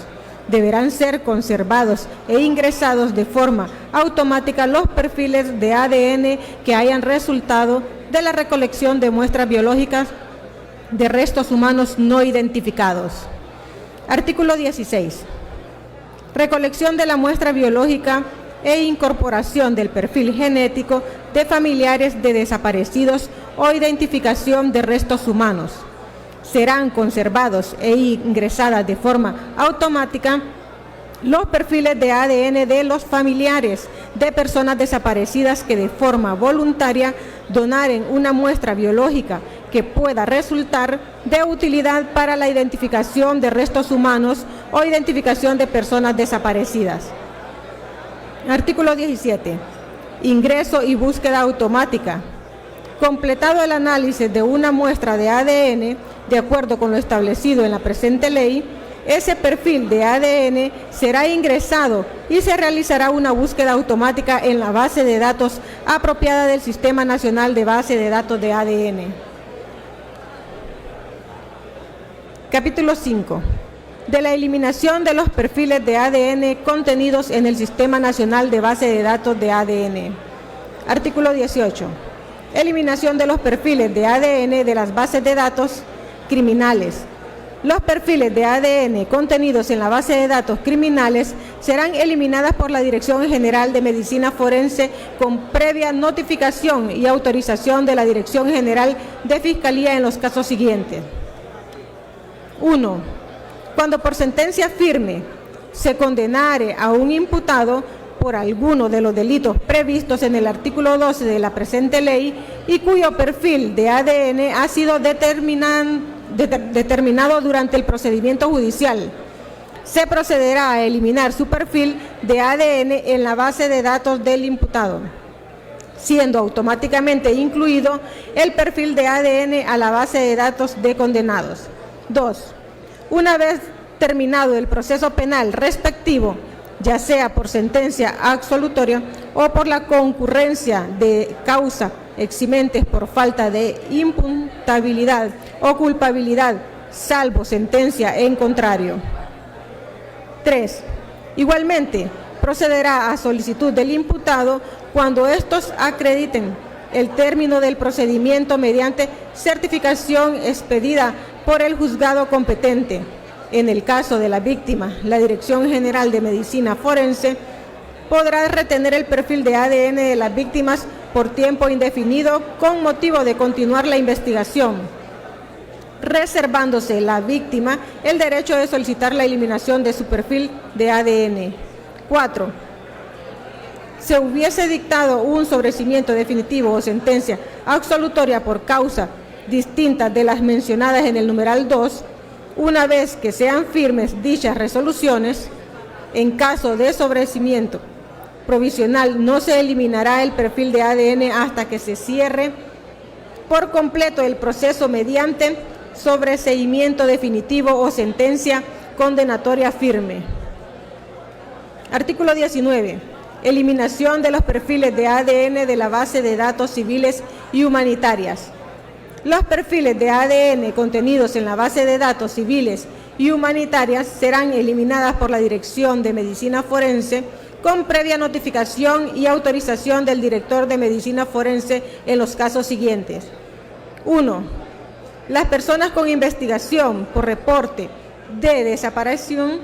Deberán ser conservados e ingresados de forma automática los perfiles de ADN que hayan resultado de la recolección de muestras biológicas de restos humanos no identificados. Artículo 16. Recolección de la muestra biológica e incorporación del perfil genético de familiares de desaparecidos o identificación de restos humanos. Serán conservados e ingresadas de forma automática los perfiles de ADN de los familiares de personas desaparecidas que de forma voluntaria donaren una muestra biológica que pueda resultar de utilidad para la identificación de restos humanos o identificación de personas desaparecidas. Artículo 17. Ingreso y búsqueda automática. Completado el análisis de una muestra de ADN, de acuerdo con lo establecido en la presente ley, ese perfil de ADN será ingresado y se realizará una búsqueda automática en la base de datos apropiada del Sistema Nacional de Base de Datos de ADN. Capítulo 5. De la eliminación de los perfiles de ADN contenidos en el Sistema Nacional de Base de Datos de ADN. Artículo 18. Eliminación de los perfiles de ADN de las bases de datos criminales. Los perfiles de ADN contenidos en la base de datos criminales serán eliminadas por la Dirección General de Medicina Forense con previa notificación y autorización de la Dirección General de Fiscalía en los casos siguientes. 1. Cuando por sentencia firme se condenare a un imputado por alguno de los delitos previstos en el artículo 12 de la presente ley y cuyo perfil de ADN ha sido determinado durante el procedimiento judicial, se procederá a eliminar su perfil de ADN en la base de datos del imputado, siendo automáticamente incluido el perfil de ADN a la base de datos de condenados. 2. Una vez terminado el proceso penal respectivo, ya sea por sentencia absolutoria o por la concurrencia de causa eximentes por falta de imputabilidad o culpabilidad, salvo sentencia en contrario. 3. Igualmente, procederá a solicitud del imputado cuando estos acrediten el término del procedimiento mediante certificación expedida por el juzgado competente, En el caso de la víctima, la Dirección General de Medicina Forense podrá retener el perfil de ADN de las víctimas por tiempo indefinido con motivo de continuar la investigación, reservándose la víctima el derecho de solicitar la eliminación de su perfil de ADN. 4. Se hubiese dictado un sobreseimiento definitivo o sentencia absolutoria por causa distinta de las mencionadas en el numeral 2, una vez que sean firmes dichas resoluciones, en caso de sobreseimiento provisional no se eliminará el perfil de ADN hasta que se cierre por completo el proceso mediante sobreseimiento definitivo o sentencia condenatoria firme. Artículo 19. Eliminación de los perfiles de ADN de la base de datos civiles y humanitarias. Los perfiles de ADN contenidos en la base de datos civiles y humanitarias serán eliminadas por la Dirección de Medicina Forense con previa notificación y autorización del director de Medicina Forense en los casos siguientes. 1. Las personas con investigación por reporte de desaparición,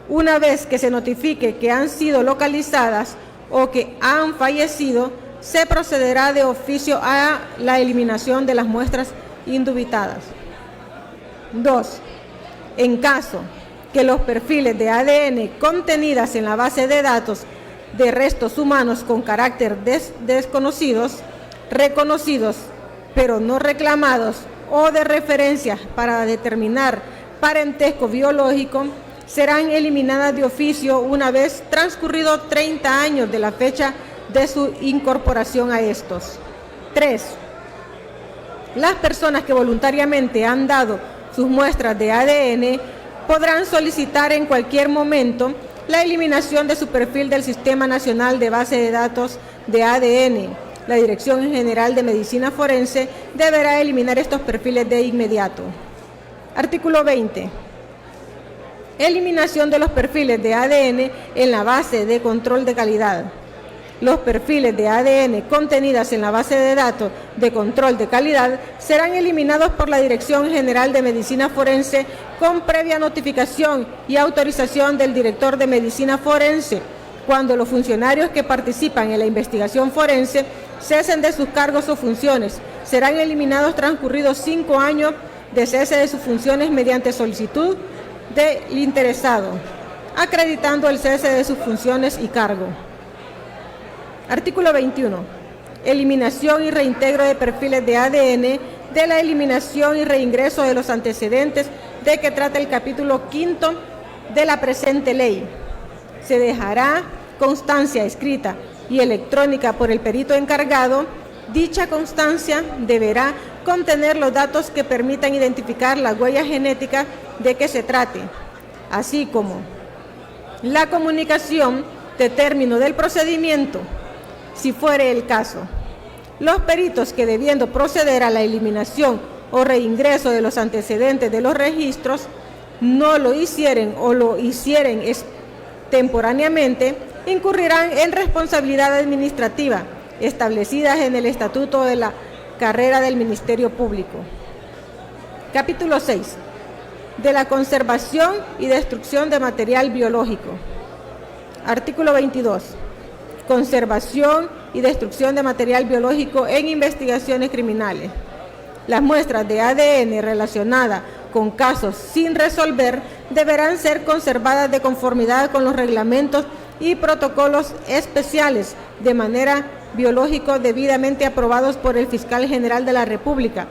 una vez que se notifique que han sido localizadas o que han fallecido, se procederá de oficio a la eliminación de las muestras indubitadas. 2. En caso que los perfiles de ADN contenidas en la base de datos de restos humanos con carácter desconocidos, reconocidos, pero no reclamados, o de referencia para determinar parentesco biológico, serán eliminadas de oficio una vez transcurrido 30 años de la fecha de su incorporación a estos. 3. Las personas que voluntariamente han dado sus muestras de ADN podrán solicitar en cualquier momento la eliminación de su perfil del Sistema Nacional de Base de Datos de ADN. La Dirección General de Medicina Forense deberá eliminar estos perfiles de inmediato. Artículo 20. Eliminación de los perfiles de ADN en la base de control de calidad. Los perfiles de ADN contenidas en la base de datos de control de calidad serán eliminados por la Dirección General de Medicina Forense con previa notificación y autorización del director de Medicina Forense, cuando los funcionarios que participan en la investigación forense cesen de sus cargos o funciones. Serán eliminados transcurridos 5 años de cese de sus funciones mediante solicitud del interesado, acreditando el cese de sus funciones y cargo. Artículo 21. Eliminación y reintegro de perfiles de ADN de la eliminación y reingreso de los antecedentes de que trata el capítulo 5 de la presente ley. Se dejará constancia escrita y electrónica por el perito encargado. Dicha constancia deberá contener los datos que permitan identificar la huella genética de que se trate, así como la comunicación de término del procedimiento, si fuere el caso. Los peritos que, debiendo proceder a la eliminación o reingreso de los antecedentes de los registros, no lo hicieren o lo hicieren extemporáneamente, incurrirán en responsabilidad administrativa establecidas en el Estatuto de la Carrera del Ministerio Público. Capítulo 6. De la conservación y destrucción de material biológico. Artículo 22. Conservación y destrucción de material biológico en investigaciones criminales. Las muestras de ADN relacionadas con casos sin resolver deberán ser conservadas de conformidad con los reglamentos y protocolos especiales de manera biológico debidamente aprobados por el Fiscal General de la República,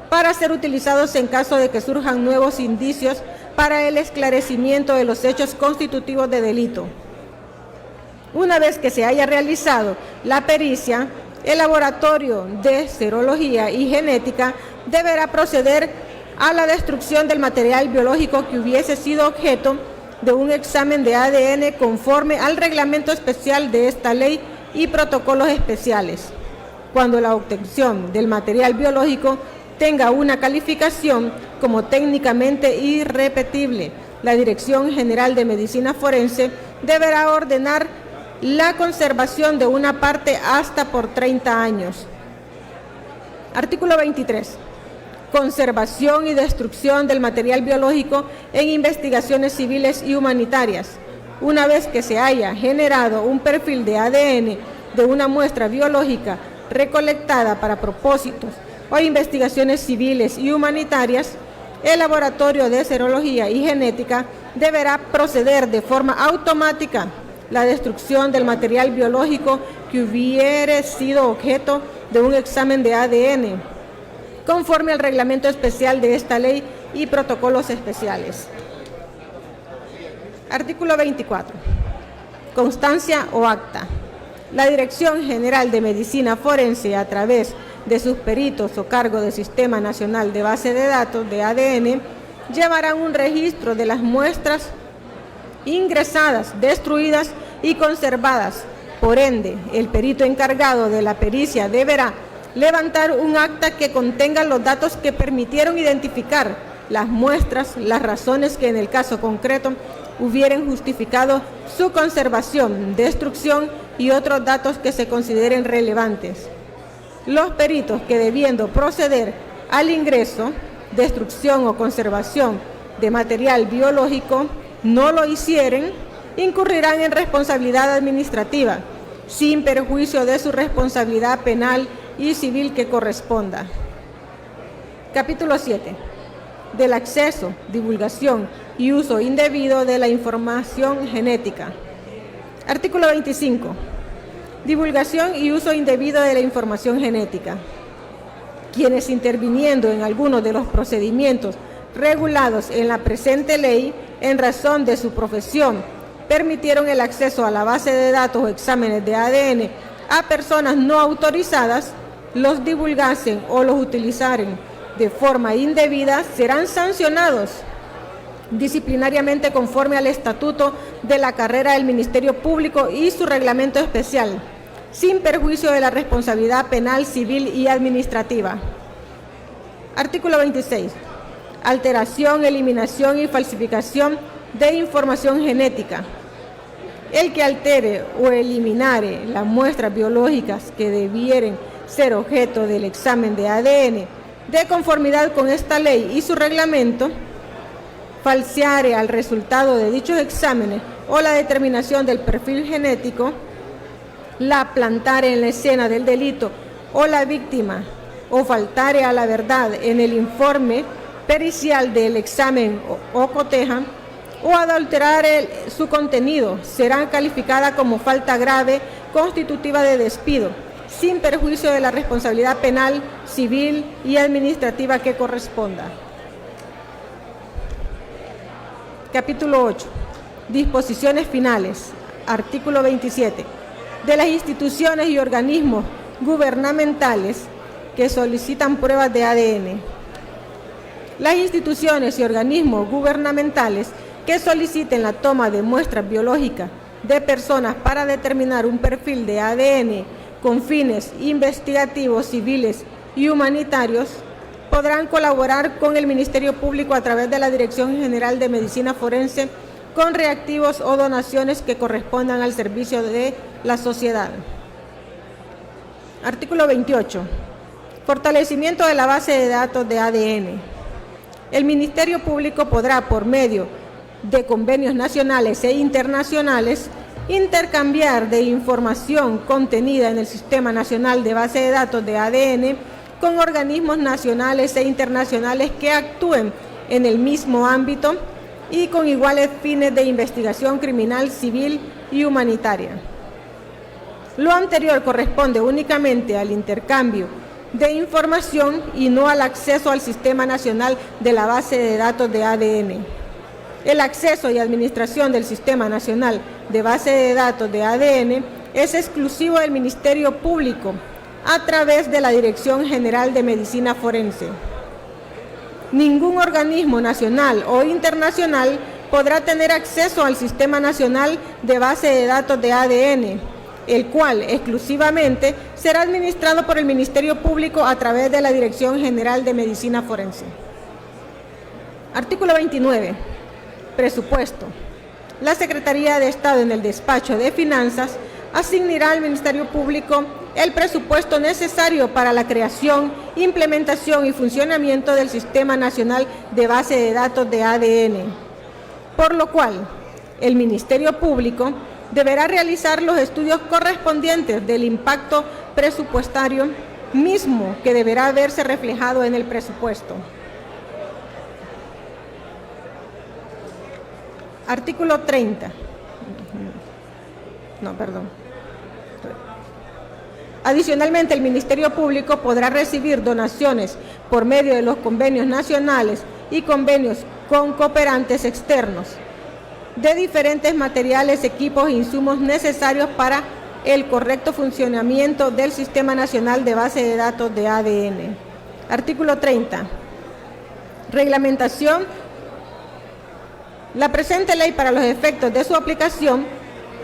para ser utilizados en caso de que surjan nuevos indicios para el esclarecimiento de los hechos constitutivos de delito. Una vez que se haya realizado la pericia, el laboratorio de serología y genética deberá proceder a la destrucción del material biológico que hubiese sido objeto de un examen de ADN conforme al reglamento especial de esta ley y protocolos especiales. Cuando la obtención del material biológico tenga una calificación como técnicamente irrepetible, la Dirección General de Medicina Forense deberá ordenar la conservación de una parte hasta por 30 años. Artículo 23. conservación y destrucción del material biológico en investigaciones civiles y humanitarias. Una vez que se haya generado un perfil de ADN de una muestra biológica recolectada para propósitos o investigaciones civiles y humanitarias, el laboratorio de serología y genética deberá proceder de forma automática la destrucción del material biológico que hubiere sido objeto de un examen de ADN, conforme al reglamento especial de esta ley y protocolos especiales. Artículo 24. Constancia o acta. La Dirección General de Medicina Forense, a través de sus peritos o cargo del Sistema Nacional de Base de Datos de ADN, llevarán un registro de las muestras ingresadas, destruidas y conservadas. Por ende, el perito encargado de la pericia deberá levantar un acta que contenga los datos que permitieron identificar las muestras, las razones que en el caso concreto hubieran justificado su conservación, destrucción y otros datos que se consideren relevantes. Los peritos que, debiendo proceder al ingreso, destrucción o conservación de material biológico, no lo hicieren, incurrirán en responsabilidad administrativa, sin perjuicio de su responsabilidad penal y civil que corresponda. Capítulo 7. Del acceso, divulgación y uso indebido de la información genética. Artículo 25. Divulgación y uso indebido de la información genética. Quienes, interviniendo en alguno de los procedimientos regulados en la presente ley, en razón de su profesión, permitieron el acceso a la base de datos o exámenes de ADN a personas no autorizadas, los divulgasen o los utilizaren de forma indebida, serán sancionados disciplinariamente conforme al estatuto de la carrera del Ministerio Público y su reglamento especial, sin perjuicio de la responsabilidad penal, civil y administrativa. Artículo 26. Alteración, eliminación y falsificación de información genética. El que altere o eliminare las muestras biológicas que debieren ser objeto del examen de ADN de conformidad con esta ley y su reglamento, falseare al resultado de dichos exámenes o la determinación del perfil genético, la plantare en la escena del delito o la víctima, o faltare a la verdad en el informe pericial del examen o coteja, o adulterar su contenido, será calificada como falta grave constitutiva de despido, sin perjuicio de la responsabilidad penal, civil y administrativa que corresponda. Capítulo 8. Disposiciones finales. Artículo 27. De las instituciones y organismos gubernamentales que solicitan pruebas de ADN. Las instituciones y organismos gubernamentales que soliciten la toma de muestras biológicas de personas para determinar un perfil de ADN con fines investigativos, civiles y humanitarios, podrán colaborar con el Ministerio Público a través de la Dirección General de Medicina Forense con reactivos o donaciones que correspondan al servicio de la sociedad. Artículo 28. Fortalecimiento de la base de datos de ADN. El Ministerio Público podrá, por medio de convenios nacionales e internacionales, intercambiar de información contenida en el Sistema Nacional de Base de Datos de ADN con organismos nacionales e internacionales que actúen en el mismo ámbito y con iguales fines de investigación criminal, civil y humanitaria. Lo anterior corresponde únicamente al intercambio de información y no al acceso al Sistema Nacional de la Base de Datos de ADN. El acceso y administración del Sistema Nacional de Base de Datos de ADN es exclusivo del Ministerio Público a través de la Dirección General de Medicina Forense. Ningún organismo nacional o internacional podrá tener acceso al Sistema Nacional de Base de Datos de ADN, el cual exclusivamente será administrado por el Ministerio Público a través de la Dirección General de Medicina Forense. Artículo 29. Presupuesto. La Secretaría de Estado en el Despacho de Finanzas asignará al Ministerio Público el presupuesto necesario para la creación, implementación y funcionamiento del Sistema Nacional de Base de Datos de ADN, por lo cual el Ministerio Público deberá realizar los estudios correspondientes del impacto presupuestario mismo que deberá verse reflejado en el presupuesto. Artículo 30. Adicionalmente, el Ministerio Público podrá recibir donaciones por medio de los convenios nacionales y convenios con cooperantes externos de diferentes materiales, equipos e insumos necesarios para el correcto funcionamiento del Sistema Nacional de Base de Datos de ADN. Artículo 30. Reglamentación. La presente ley, para los efectos de su aplicación,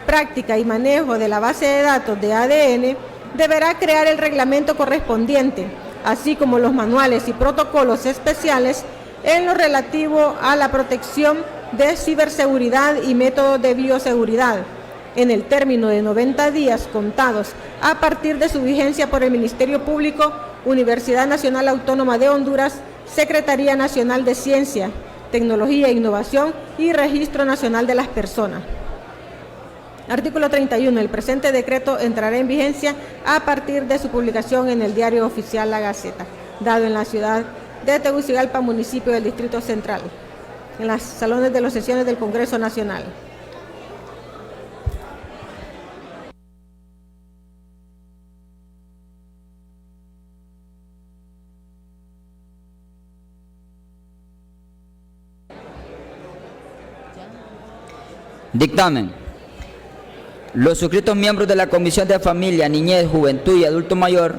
práctica y manejo de la base de datos de ADN, deberá crear el reglamento correspondiente, así como los manuales y protocolos especiales en lo relativo a la protección de ciberseguridad y métodos de bioseguridad, en el término de 90 días contados a partir de su vigencia por el Ministerio Público, Universidad Nacional Autónoma de Honduras, Secretaría Nacional de Ciencia, Tecnología e Innovación y Registro Nacional de las Personas. Artículo 31. El presente decreto entrará en vigencia a partir de su publicación en el Diario Oficial La Gaceta, dado en la ciudad de Tegucigalpa, municipio del Distrito Central, en los salones de las sesiones del Congreso Nacional. Dictamen. Los suscritos miembros de la Comisión de Familia, Niñez, Juventud y Adulto Mayor,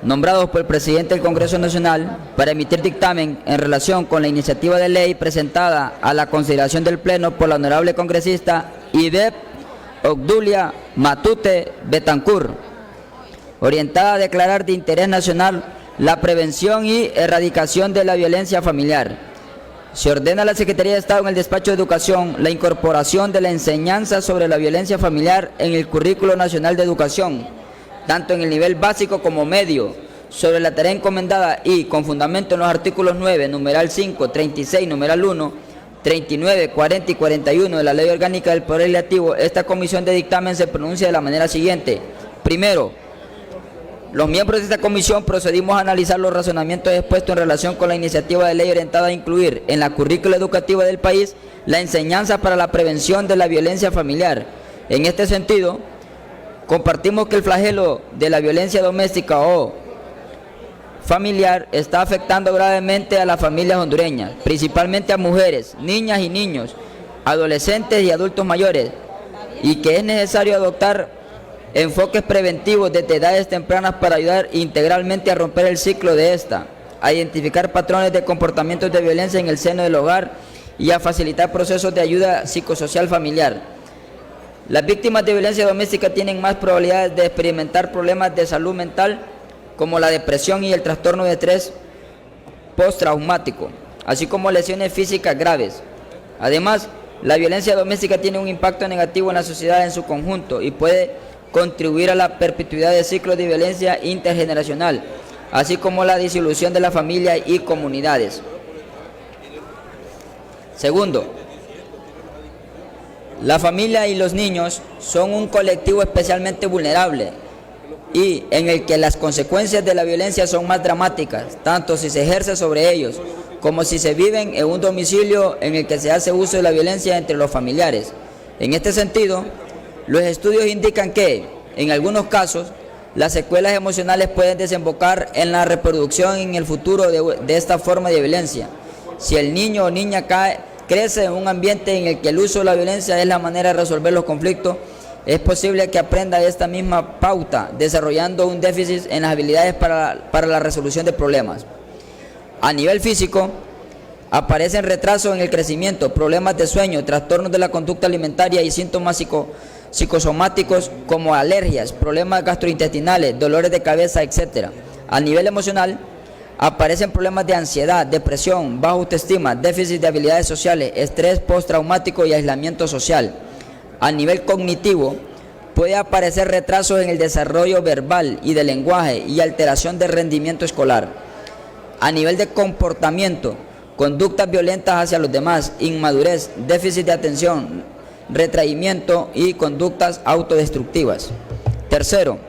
nombrados por el presidente del Congreso Nacional para emitir dictamen en relación con la iniciativa de ley presentada a la consideración del Pleno por la honorable congresista Ivette Obdulia Matute Betancur, orientada a declarar de interés nacional la prevención y erradicación de la violencia familiar. Se ordena a la Secretaría de Estado en el Despacho de Educación la incorporación de la enseñanza sobre la violencia familiar en el Currículo Nacional de Educación, tanto en el nivel básico como medio, sobre la tarea encomendada y con fundamento en los artículos 9, numeral 5, 36, numeral 1, 39, 40 y 41 de la Ley Orgánica del Poder Legislativo. Esta comisión de dictamen se pronuncia de la manera siguiente. Primero, los miembros de esta comisión procedimos a analizar los razonamientos expuestos en relación con la iniciativa de ley orientada a incluir en la currícula educativa del país la enseñanza para la prevención de la violencia familiar. En este sentido, compartimos que el flagelo de la violencia doméstica o familiar está afectando gravemente a las familias hondureñas, principalmente a mujeres, niñas y niños, adolescentes y adultos mayores, y que es necesario adoptar enfoques preventivos desde edades tempranas para ayudar integralmente a romper el ciclo de esta, a identificar patrones de comportamientos de violencia en el seno del hogar y a facilitar procesos de ayuda psicosocial familiar. Las víctimas de violencia doméstica tienen más probabilidades de experimentar problemas de salud mental como la depresión y el trastorno de estrés postraumático, así como lesiones físicas graves. Además, la violencia doméstica tiene un impacto negativo en la sociedad en su conjunto y puede contribuir a la perpetuidad de ciclos de violencia intergeneracional, así como la disolución de la familia y comunidades. Segundo, la familia y los niños son un colectivo especialmente vulnerable y en el que las consecuencias de la violencia son más dramáticas, tanto si se ejerce sobre ellos como si se viven en un domicilio en el que se hace uso de la violencia entre los familiares. En este sentido, los estudios indican que, en algunos casos, las secuelas emocionales pueden desembocar en la reproducción en el futuro de esta forma de violencia. Si el niño o niña crece en un ambiente en el que el uso de la violencia es la manera de resolver los conflictos, es posible que aprenda esta misma pauta, desarrollando un déficit en las habilidades para la resolución de problemas. A nivel físico, aparecen retrasos en el crecimiento, problemas de sueño, trastornos de la conducta alimentaria y síntomas psicosomáticos como alergias, problemas gastrointestinales, dolores de cabeza, etc. A nivel emocional, aparecen problemas de ansiedad, depresión, baja autoestima, déficit de habilidades sociales, estrés postraumático y aislamiento social. A nivel cognitivo, puede aparecer retrasos en el desarrollo verbal y del lenguaje y alteración del rendimiento escolar. A nivel de comportamiento, conductas violentas hacia los demás, inmadurez, déficit de atención, retraimiento y conductas autodestructivas. Tercero,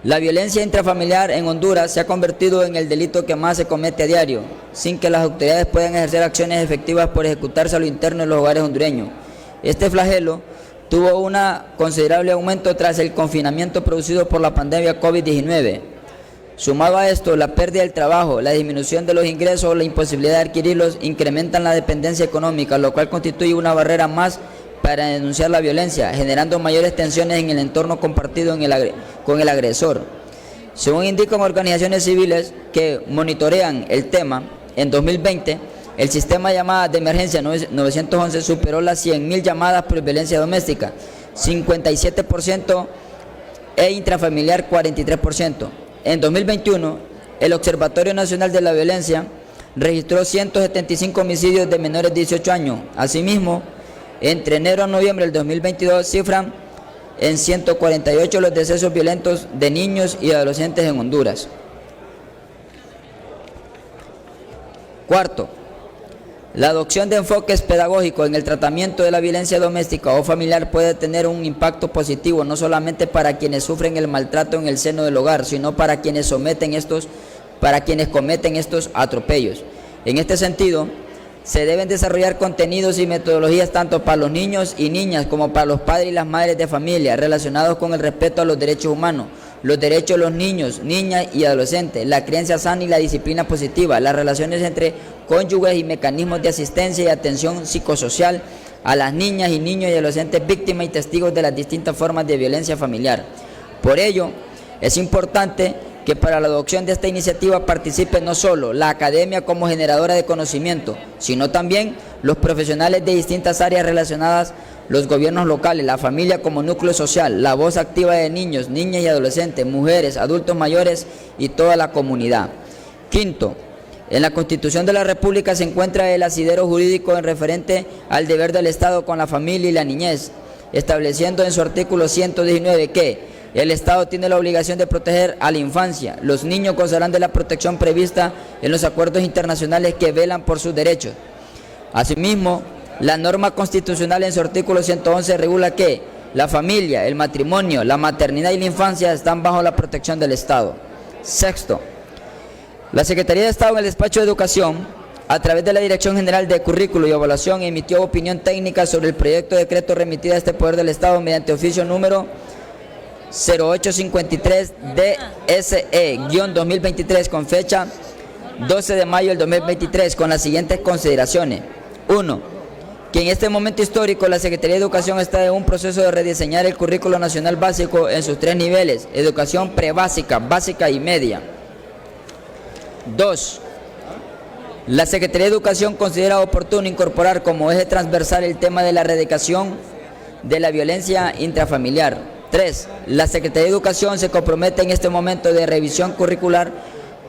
la violencia intrafamiliar en Honduras se ha convertido en el delito que más se comete a diario, sin que las autoridades puedan ejercer acciones efectivas por ejecutarse a lo interno de los hogares hondureños. Este flagelo tuvo un considerable aumento tras el confinamiento producido por la pandemia COVID-19. Sumado a esto, la pérdida del trabajo, la disminución de los ingresos o la imposibilidad de adquirirlos incrementan la dependencia económica, lo cual constituye una barrera más para denunciar la violencia, generando mayores tensiones en el entorno compartido con el agresor. Según indican organizaciones civiles que monitorean el tema, en 2020, el sistema de llamadas de emergencia 911 superó las 100.000 llamadas por violencia doméstica, 57% e intrafamiliar 43%. En 2021, el Observatorio Nacional de la Violencia registró 175 homicidios de menores de 18 años. Asimismo, entre enero a noviembre del 2022 cifran en 148 los decesos violentos de niños y adolescentes en Honduras. Cuarto, la adopción de enfoques pedagógicos en el tratamiento de la violencia doméstica o familiar puede tener un impacto positivo no solamente para quienes sufren el maltrato en el seno del hogar, sino para quienes cometen estos atropellos. En este sentido, se deben desarrollar contenidos y metodologías tanto para los niños y niñas como para los padres y las madres de familia relacionados con el respeto a los derechos humanos, los derechos de los niños, niñas y adolescentes, la crianza sana y la disciplina positiva, las relaciones entre cónyuges y mecanismos de asistencia y atención psicosocial a las niñas y niños y adolescentes víctimas y testigos de las distintas formas de violencia familiar. Por ello, es importante que para la adopción de esta iniciativa participe no solo la academia como generadora de conocimiento, sino también los profesionales de distintas áreas relacionadas, los gobiernos locales, la familia como núcleo social, la voz activa de niños, niñas y adolescentes, mujeres, adultos mayores y toda la comunidad. Quinto, en la Constitución de la República se encuentra el asidero jurídico en referente al deber del Estado con la familia y la niñez, estableciendo en su artículo 119 que el Estado tiene la obligación de proteger a la infancia. Los niños gozarán de la protección prevista en los acuerdos internacionales que velan por sus derechos. Asimismo, la norma constitucional en su artículo 111 regula que la familia, el matrimonio, la maternidad y la infancia están bajo la protección del Estado. Sexto, la Secretaría de Estado en el Despacho de Educación, a través de la Dirección General de Currículo y Evaluación, emitió opinión técnica sobre el proyecto de decreto remitido a este Poder del Estado mediante oficio número 0853 DSE-2023 con fecha 12 de mayo del 2023 con las siguientes consideraciones. 1. Que en este momento histórico la Secretaría de Educación está en un proceso de rediseñar el currículo nacional básico en sus 3 niveles, educación prebásica, básica y media. 2. La Secretaría de Educación considera oportuno incorporar como eje transversal el tema de la erradicación de la violencia intrafamiliar. 3. La Secretaría de Educación se compromete en este momento de revisión curricular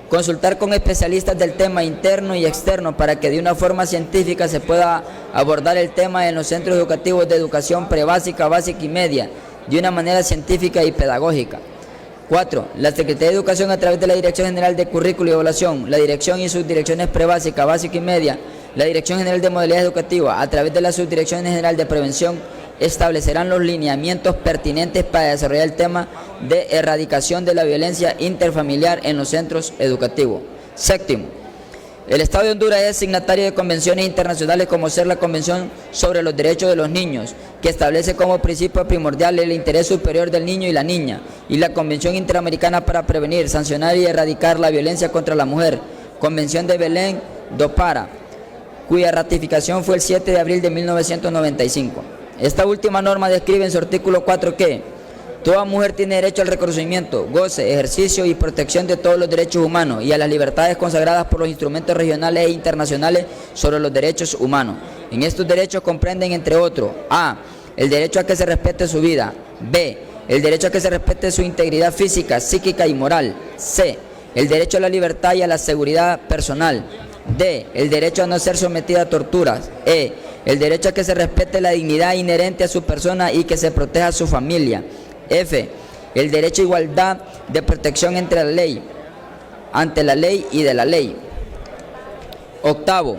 consultar con especialistas del tema interno y externo para que de una forma científica se pueda abordar el tema en los centros educativos de educación prebásica, básica y media de una manera científica y pedagógica. 4. La Secretaría de Educación a través de la Dirección General de Currículo y Evaluación, la Dirección y subdirecciones prebásica, básica y media, la Dirección General de Modalidades Educativas a través de la Subdirección General de Prevención establecerán los lineamientos pertinentes para desarrollar el tema de erradicación de la violencia interfamiliar en los centros educativos. Séptimo, el Estado de Honduras es signatario de convenciones internacionales como ser la Convención sobre los Derechos de los Niños, que establece como principio primordial el interés superior del niño y la niña, y la Convención Interamericana para prevenir, sancionar y erradicar la violencia contra la mujer, Convención de Belén do Pará, cuya ratificación fue el 7 de abril de 1995. Esta última norma describe en su artículo 4 que toda mujer tiene derecho al reconocimiento, goce, ejercicio y protección de todos los derechos humanos y a las libertades consagradas por los instrumentos regionales e internacionales sobre los derechos humanos. En estos derechos comprenden, entre otros, a. el derecho a que se respete su vida, b. el derecho a que se respete su integridad física, psíquica y moral, c. el derecho a la libertad y a la seguridad personal, d. el derecho a no ser sometida a torturas, e. el derecho a que se respete la dignidad inherente a su persona y que se proteja a su familia. F, el derecho a igualdad de protección entre la ley, ante la ley y de la ley. Octavo,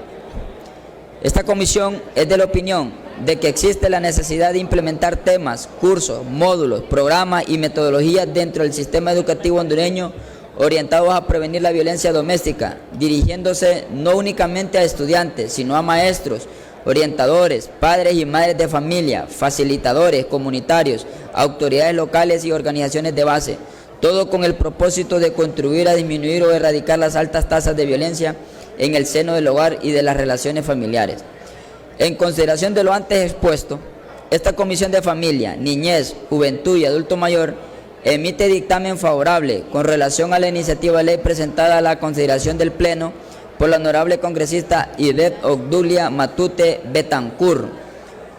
esta comisión es de la opinión de que existe la necesidad de implementar temas, cursos, módulos, programas y metodologías dentro del sistema educativo hondureño orientados a prevenir la violencia doméstica, dirigiéndose no únicamente a estudiantes, sino a maestros, orientadores, padres y madres de familia, facilitadores comunitarios, autoridades locales y organizaciones de base, todo con el propósito de contribuir a disminuir o erradicar las altas tasas de violencia en el seno del hogar y de las relaciones familiares. En consideración de lo antes expuesto, esta Comisión de Familia, Niñez, Juventud y Adulto Mayor emite dictamen favorable con relación a la iniciativa de ley presentada a la consideración del Pleno por la honorable congresista Ivette Obdulia Matute Betancur,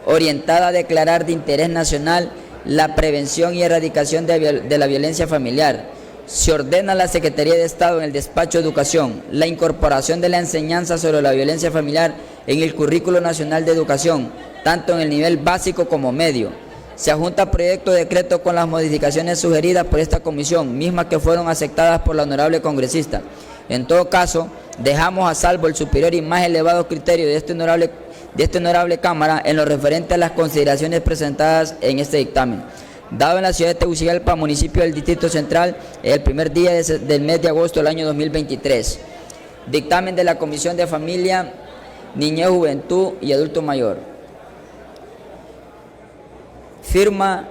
orientada a declarar de interés nacional la prevención y erradicación de la violencia familiar. Se ordena a la Secretaría de Estado en el Despacho de Educación la incorporación de la enseñanza sobre la violencia familiar en el Currículo Nacional de Educación, tanto en el nivel básico como medio. Se adjunta proyecto de decreto con las modificaciones sugeridas por esta comisión, mismas que fueron aceptadas por la honorable congresista. En todo caso, dejamos a salvo el superior y más elevado criterio de esta honorable Cámara en lo referente a las consideraciones presentadas en este dictamen. Dado en la ciudad de Tegucigalpa, municipio del Distrito Central, el primer día del mes de agosto del año 2023. Dictamen de la Comisión de Familia, Niñez, Juventud y Adulto Mayor. Firma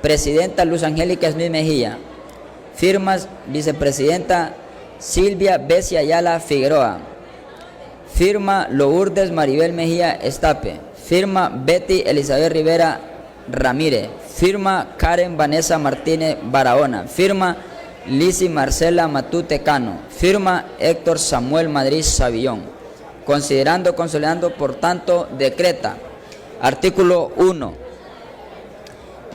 Presidenta Luz Angélica Smith Mejía. Firmas Vicepresidenta Silvia Bessi Ayala Figueroa. Firma Lourdes Maribel Mejía Estape. Firma Betty Elizabeth Rivera Ramírez. Firma Karen Vanessa Martínez Barahona. Firma Lizzy Marcela Matute Cano. Firma Héctor Samuel Madrid Savillón. Considerando, consolidando, por tanto, decreta. Artículo 1.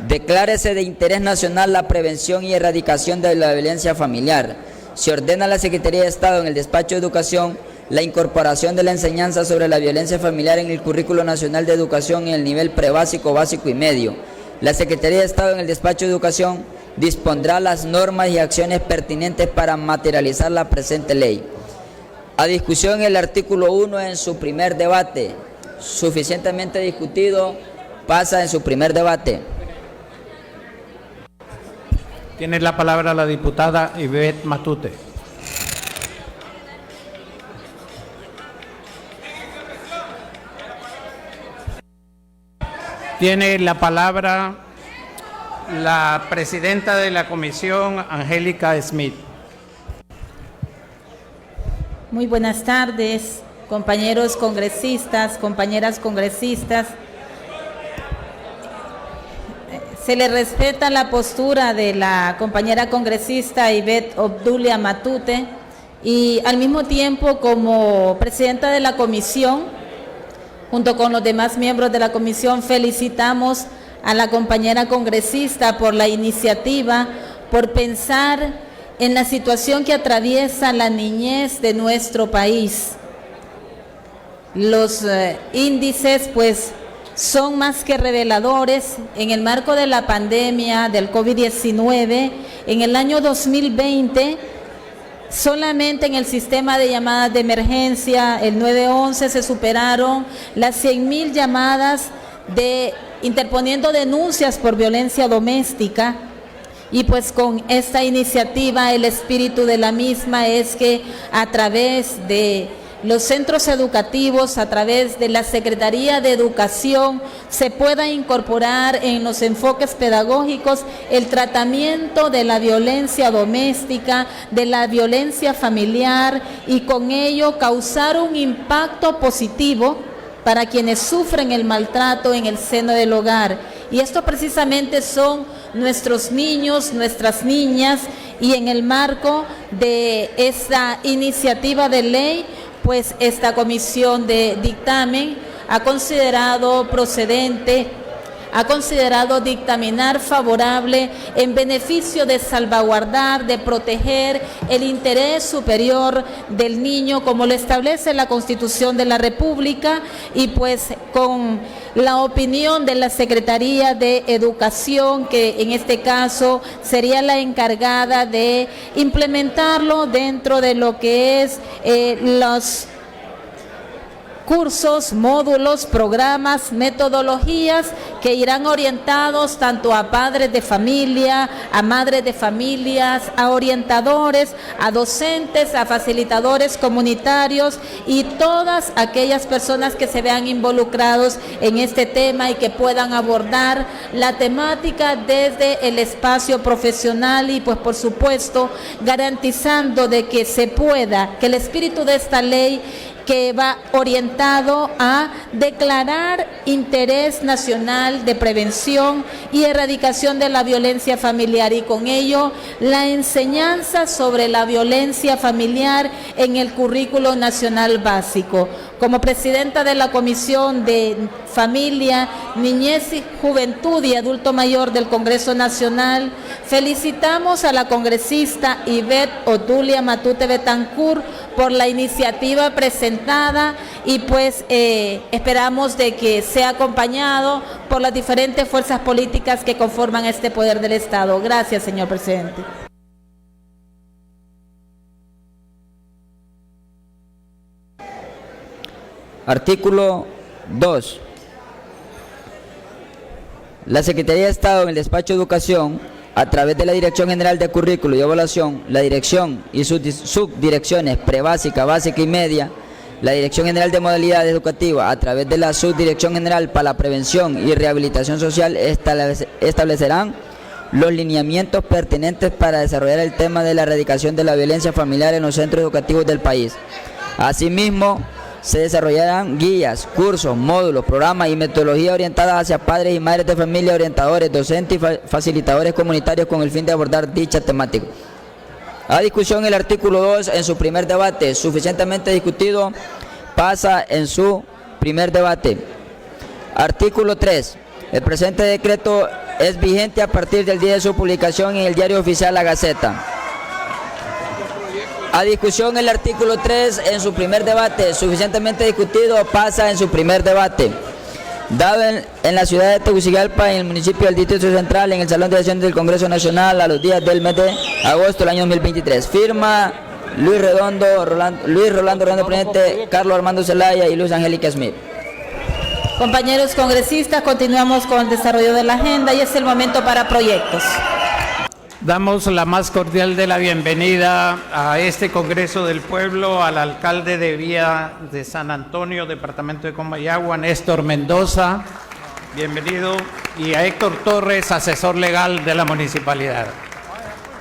Declárese de interés nacional la prevención y erradicación de la violencia familiar. Se ordena a la Secretaría de Estado en el Despacho de Educación la incorporación de la enseñanza sobre la violencia familiar en el Currículo Nacional de Educación en el nivel prebásico, básico y medio. La Secretaría de Estado en el Despacho de Educación dispondrá las normas y acciones pertinentes para materializar la presente ley. A discusión el artículo 1 en su primer debate. Suficientemente discutido, pasa en su primer debate. Tiene la palabra la diputada Ivette Matute. Tiene la palabra la presidenta de la comisión, Angélica Smith. Muy buenas tardes, compañeros congresistas, compañeras congresistas. Se le respeta la postura de la compañera congresista Ivette Obdulia Matute y al mismo tiempo, como presidenta de la comisión, junto con los demás miembros de la comisión, felicitamos a la compañera congresista por la iniciativa, por pensar en la situación que atraviesa la niñez de nuestro país. Los índices, pues, son más que reveladores. En el marco de la pandemia del COVID-19, en el año 2020, solamente en el sistema de llamadas de emergencia, el 911, se superaron las 100,000 llamadas interponiendo denuncias por violencia doméstica. Y pues con esta iniciativa, el espíritu de la misma es que a través de los centros educativos, a través de la Secretaría de Educación, se pueda incorporar en los enfoques pedagógicos el tratamiento de la violencia doméstica, de la violencia familiar, y con ello causar un impacto positivo para quienes sufren el maltrato en el seno del hogar. Y esto precisamente son nuestros niños, nuestras niñas, y en el marco de esta iniciativa de ley, pues esta comisión de dictamen ha considerado procedente ha considerado dictaminar favorable en beneficio de salvaguardar, de proteger el interés superior del niño, como lo establece la Constitución de la República, y pues con la opinión de la Secretaría de Educación, que en este caso sería la encargada de implementarlo dentro de lo que es los cursos, módulos, programas, metodologías que irán orientados tanto a padres de familia, a madres de familias, a orientadores, a docentes, a facilitadores comunitarios y todas aquellas personas que se vean involucrados en este tema y que puedan abordar la temática desde el espacio profesional y pues por supuesto garantizando de que se pueda, que el espíritu de esta ley que va orientado a declarar interés nacional de prevención y erradicación de la violencia familiar y con ello la enseñanza sobre la violencia familiar en el currículo nacional básico. Como presidenta de la Comisión de Familia, Niñez y Juventud y Adulto Mayor del Congreso Nacional, felicitamos a la congresista Ivette Otulia Matute Betancur por la iniciativa presentada y pues esperamos de que sea acompañado por las diferentes fuerzas políticas que conforman este poder del Estado. Gracias, señor presidente. Artículo 2. La Secretaría de Estado en el Despacho de Educación, a través de la Dirección General de Currículo y Evaluación, la Dirección y sus subdirecciones prebásica, básica y media, la Dirección General de Modalidades Educativas, a través de la Subdirección General para la Prevención y Rehabilitación Social, establecerán los lineamientos pertinentes para desarrollar el tema de la erradicación de la violencia familiar en los centros educativos del país. Asimismo, se desarrollarán guías, cursos, módulos, programas y metodologías orientadas hacia padres y madres de familia, orientadores, docentes y facilitadores comunitarios con el fin de abordar dicha temática. A discusión el artículo 2 en su primer debate, suficientemente discutido, pasa en su primer debate. Artículo 3. El presente decreto es vigente a partir del día de su publicación en el Diario Oficial La Gaceta. A discusión el artículo 3 en su primer debate, suficientemente discutido, pasa en su primer debate. Dado en la ciudad de Tegucigalpa, en el municipio del Distrito Central, en el Salón de Sesiones del Congreso Nacional, a los días del mes de agosto del año 2023. Firma Luis Rolando Redondo, presidente, Carlos Armando Zelaya y Luz Angélica Smith. Compañeros congresistas, continuamos con el desarrollo de la agenda y es el momento para proyectos. Damos la más cordial de la bienvenida a este Congreso del Pueblo al alcalde de Villa de San Antonio, departamento de Comayagua, Néstor Mendoza, bienvenido, y a Héctor Torres, asesor legal de la municipalidad.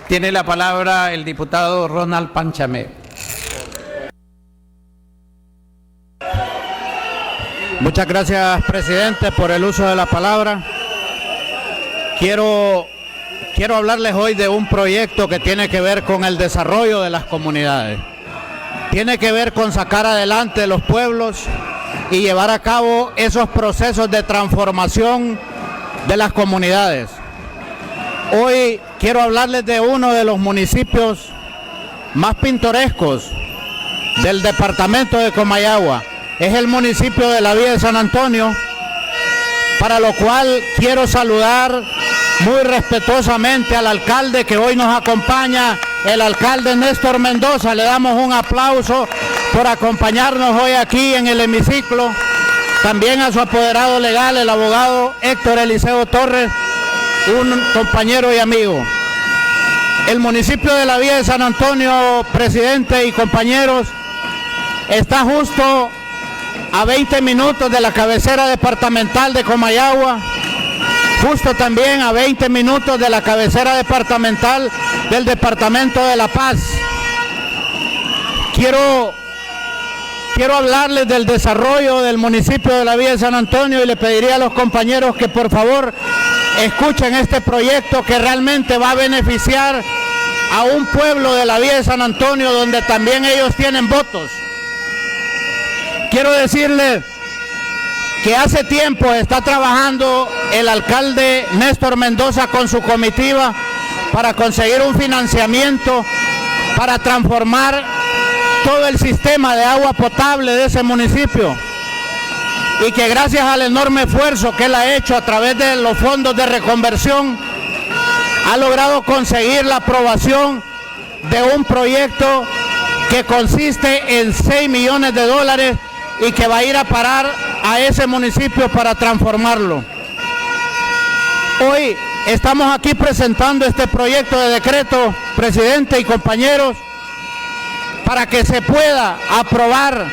Tiene la palabra el diputado Ronald Panchamé. Muchas gracias, presidente, por el uso de la palabra. Quiero hablarles hoy de un proyecto que tiene que ver con el desarrollo de las comunidades. Tiene que ver con sacar adelante los pueblos y llevar a cabo esos procesos de transformación de las comunidades. Hoy quiero hablarles de uno de los municipios más pintorescos del departamento de Comayagua. Es el municipio de la Villa de San Antonio, para lo cual quiero saludar muy respetuosamente al alcalde que hoy nos acompaña, el alcalde Néstor Mendoza. Le damos un aplauso por acompañarnos hoy aquí en el hemiciclo. También a su apoderado legal, el abogado Héctor Eliseo Torres, un compañero y amigo. El municipio de la Villa de San Antonio, presidente y compañeros, está justo a 20 minutos de la cabecera departamental de Comayagua, justo también a 20 minutos de la cabecera departamental del departamento de La Paz. Quiero hablarles del desarrollo del municipio de la Villa de San Antonio y le pediría a los compañeros que por favor escuchen este proyecto que realmente va a beneficiar a un pueblo de la Villa de San Antonio donde también ellos tienen votos. Quiero decirles que hace tiempo está trabajando el alcalde Néstor Mendoza con su comitiva para conseguir un financiamiento para transformar todo el sistema de agua potable de ese municipio, y que gracias al enorme esfuerzo que él ha hecho a través de los fondos de reconversión ha logrado conseguir la aprobación de un proyecto que consiste en 6 millones de dólares y que va a ir a parar a ese municipio para transformarlo. Hoy estamos aquí presentando este proyecto de decreto, presidente y compañeros, para que se pueda aprobar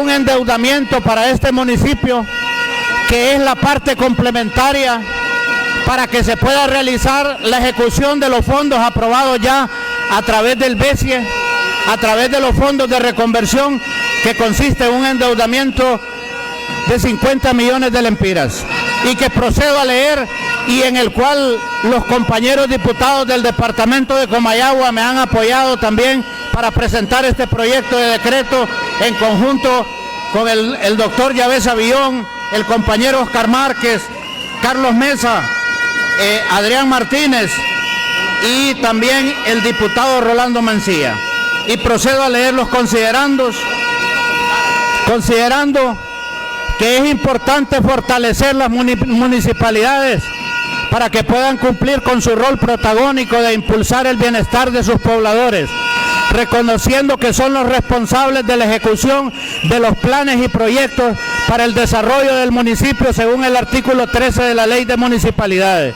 un endeudamiento para este municipio, que es la parte complementaria para que se pueda realizar la ejecución de los fondos aprobados ya a través del BESIE, a través de los fondos de reconversión, que consiste en un endeudamiento de 50 millones de lempiras, y que procedo a leer, y en el cual los compañeros diputados del departamento de Comayagua me han apoyado también para presentar este proyecto de decreto en conjunto con el doctor Yavés Avillón, el compañero Oscar Márquez, Carlos Mesa, Adrián Martínez y también el diputado Rolando Mancilla. Y procedo a leer los considerandos, considerando que es importante fortalecer las municipalidades para que puedan cumplir con su rol protagónico de impulsar el bienestar de sus pobladores, reconociendo que son los responsables de la ejecución de los planes y proyectos para el desarrollo del municipio según el artículo 13 de la Ley de Municipalidades.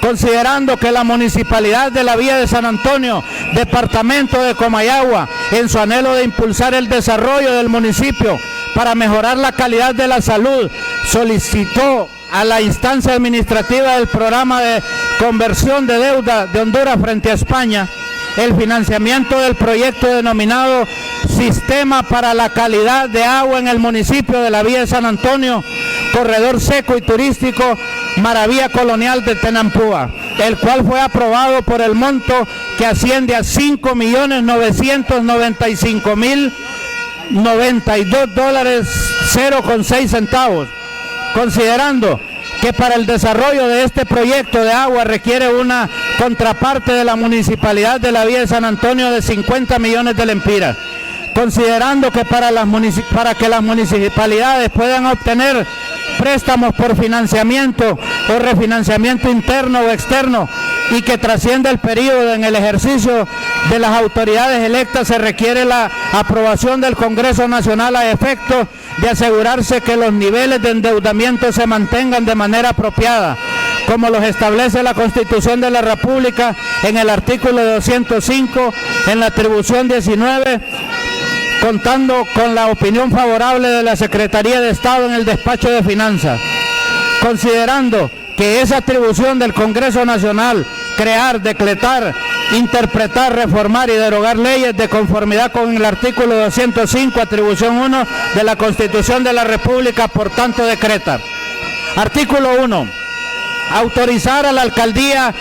Considerando que la Municipalidad de la Villa de San Antonio, departamento de Comayagua, en su anhelo de impulsar el desarrollo del municipio para mejorar la calidad de la salud, solicitó a la instancia administrativa del programa de conversión de deuda de Honduras frente a España el financiamiento del proyecto denominado Sistema para la Calidad de Agua en el municipio de la Villa de San Antonio, corredor seco y turístico Maravilla Colonial de Tenampúa, el cual fue aprobado por el monto que asciende a $5.995.092.06, considerando que para el desarrollo de este proyecto de agua requiere una contraparte de la Municipalidad de la Villa de San Antonio de 50 millones de lempiras, considerando que para que las municipalidades puedan obtener préstamos por financiamiento o refinanciamiento interno o externo y que trascienda el periodo en el ejercicio de las autoridades electas, se requiere la aprobación del Congreso Nacional a efecto de asegurarse que los niveles de endeudamiento se mantengan de manera apropiada, como los establece la Constitución de la República en el artículo 205, en la atribución 19, contando con la opinión favorable de la Secretaría de Estado en el despacho de Finanzas, considerando que esa atribución del Congreso Nacional, crear, decretar, interpretar, reformar y derogar leyes de conformidad con el artículo 205, atribución 1 de la Constitución de la República, por tanto decreta. Artículo 1. Autorizar a la alcaldía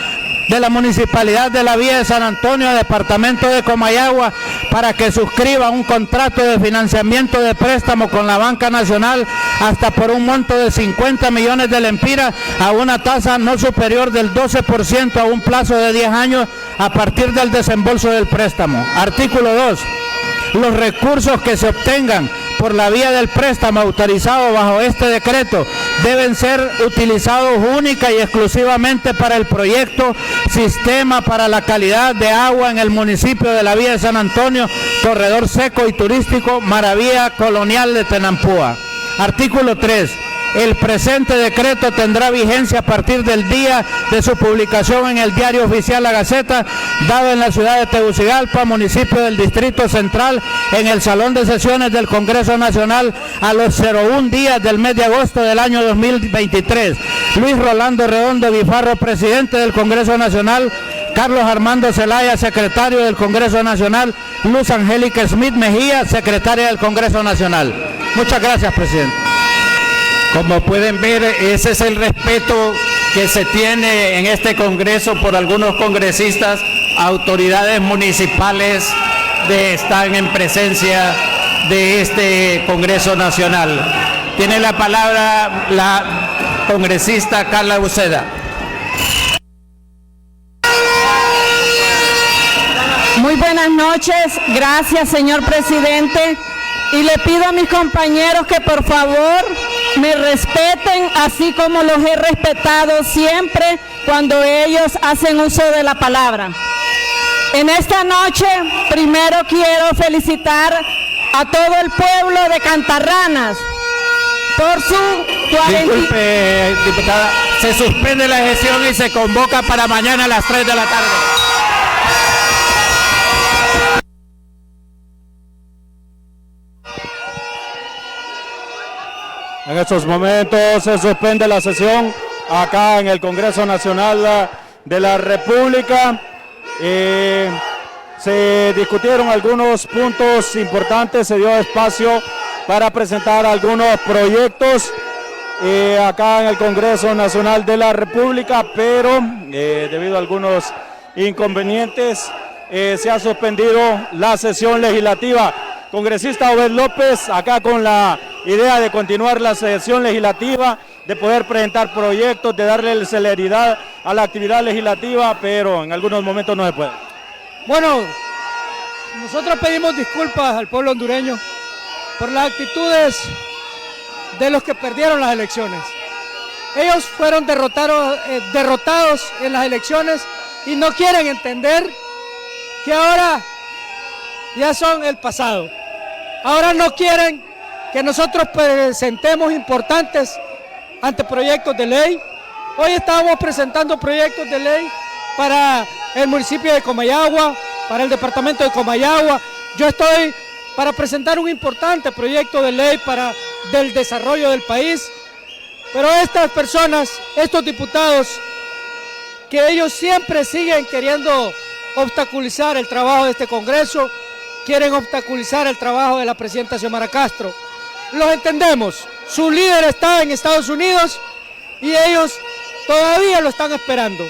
de la Municipalidad de la Villa de San Antonio, departamento de Comayagua, para que suscriba un contrato de financiamiento de préstamo con la Banca Nacional hasta por un monto de 50 millones de lempiras a una tasa no superior del 12% a un plazo de 10 años a partir del desembolso del préstamo. Artículo 2. Los recursos que se obtengan por la vía del préstamo autorizado bajo este decreto deben ser utilizados única y exclusivamente para el proyecto Sistema para la Calidad de Agua en el municipio de la Villa de San Antonio, corredor seco y turístico Maravilla Colonial de Tenampúa. Artículo 3. El presente decreto tendrá vigencia a partir del día de su publicación en el Diario Oficial La Gaceta, dado en la ciudad de Tegucigalpa, municipio del Distrito Central, en el Salón de Sesiones del Congreso Nacional, a los 01 días del mes de agosto del año 2023. Luis Rolando Redondo Guifarro, presidente del Congreso Nacional. Carlos Armando Zelaya, secretario del Congreso Nacional. Luz Angélica Smith Mejía, secretaria del Congreso Nacional. Muchas gracias, presidente. Como pueden ver, ese es el respeto que se tiene en este Congreso por algunos congresistas, autoridades municipales están en presencia de este Congreso Nacional. Tiene la palabra la congresista Carla Uceda. Muy buenas noches, gracias señor presidente, y le pido a mis compañeros que por favor me respeten así como los he respetado siempre cuando ellos hacen uso de la palabra. En esta noche primero quiero felicitar a todo el pueblo de Cantarranas por su 40... Disculpe, diputada, se suspende la sesión y se convoca para mañana a las 3 de la tarde. En estos momentos se suspende la sesión acá en el Congreso Nacional de la República. Se discutieron algunos puntos importantes, se dio espacio para presentar algunos proyectos acá en el Congreso Nacional de la República, pero debido a algunos inconvenientes se ha suspendido la sesión legislativa. Congresista Obed López, acá con la idea de continuar la sesión legislativa, de poder presentar proyectos, de darle celeridad a la actividad legislativa, pero en algunos momentos no se puede. Bueno, nosotros pedimos disculpas al pueblo hondureño por las actitudes de los que perdieron las elecciones. Ellos fueron derrotados en las elecciones y no quieren entender que ahora ya son el pasado. Ahora no quieren que nosotros presentemos importantes anteproyectos de ley. Hoy estábamos presentando proyectos de ley para el municipio de Comayagua, para el departamento de Comayagua. Yo estoy para presentar un importante proyecto de ley del desarrollo del país. Pero estas personas, estos diputados, que ellos siempre siguen queriendo obstaculizar el trabajo de este Congreso, quieren obstaculizar el trabajo de la presidenta Xiomara Castro. Los entendemos, su líder está en Estados Unidos y ellos todavía lo están esperando.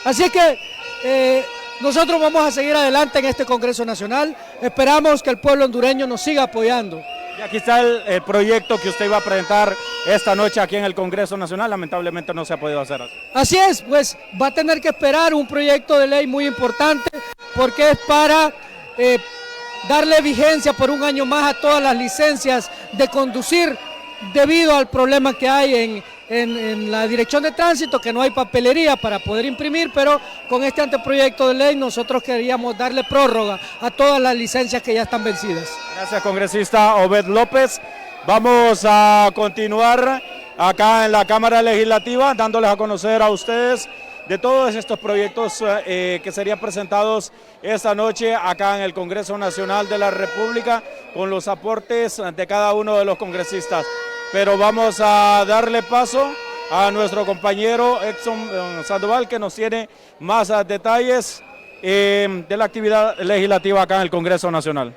Así que nosotros vamos a seguir adelante en este Congreso Nacional, esperamos que el pueblo hondureño nos siga apoyando. Y aquí está el proyecto que usted va a presentar esta noche aquí en el Congreso Nacional, lamentablemente no se ha podido hacer así. Así es, pues va a tener que esperar un proyecto de ley muy importante porque es para darle vigencia por un año más a todas las licencias de conducir debido al problema que hay en la Dirección de Tránsito, que no hay papelería para poder imprimir, pero con este anteproyecto de ley nosotros queríamos darle prórroga a todas las licencias que ya están vencidas. Gracias, congresista Obed López. Vamos a continuar acá en la Cámara Legislativa dándoles a conocer a ustedes de todos estos proyectos que serían presentados esta noche acá en el Congreso Nacional de la República con los aportes de cada uno de los congresistas. Pero vamos a darle paso a nuestro compañero Edson Sandoval, que nos tiene más detalles de la actividad legislativa acá en el Congreso Nacional.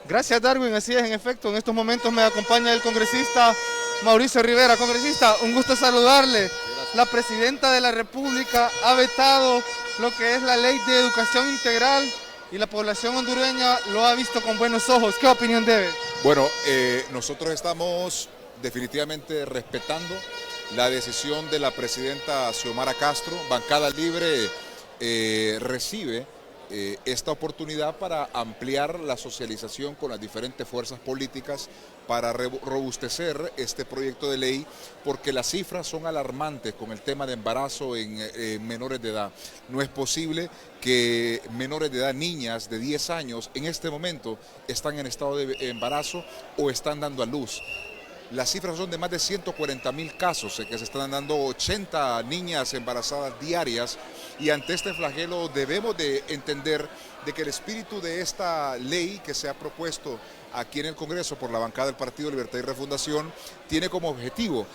Gracias, Darwin, así es, en efecto, en estos momentos me acompaña el congresista Mauricio Rivera. Congresista, un gusto saludarle. La presidenta de la República ha vetado lo que es la ley de educación integral y la población hondureña lo ha visto con buenos ojos. ¿Qué opinión debe? Bueno, nosotros estamos definitivamente respetando la decisión de la presidenta Xiomara Castro. Bancada Libre recibe esta oportunidad para ampliar la socialización con las diferentes fuerzas políticas para robustecer este proyecto de ley, porque las cifras son alarmantes con el tema de embarazo en menores de edad. No es posible que menores de edad, niñas de 10 años, en este momento están en estado de embarazo o están dando a luz. Las cifras son de más de 140.000 casos, que se están dando 80 niñas embarazadas diarias, y ante este flagelo debemos de entender de que el espíritu de esta ley que se ha propuesto aquí en el Congreso por la bancada del Partido Libertad y Refundación tiene como objetivo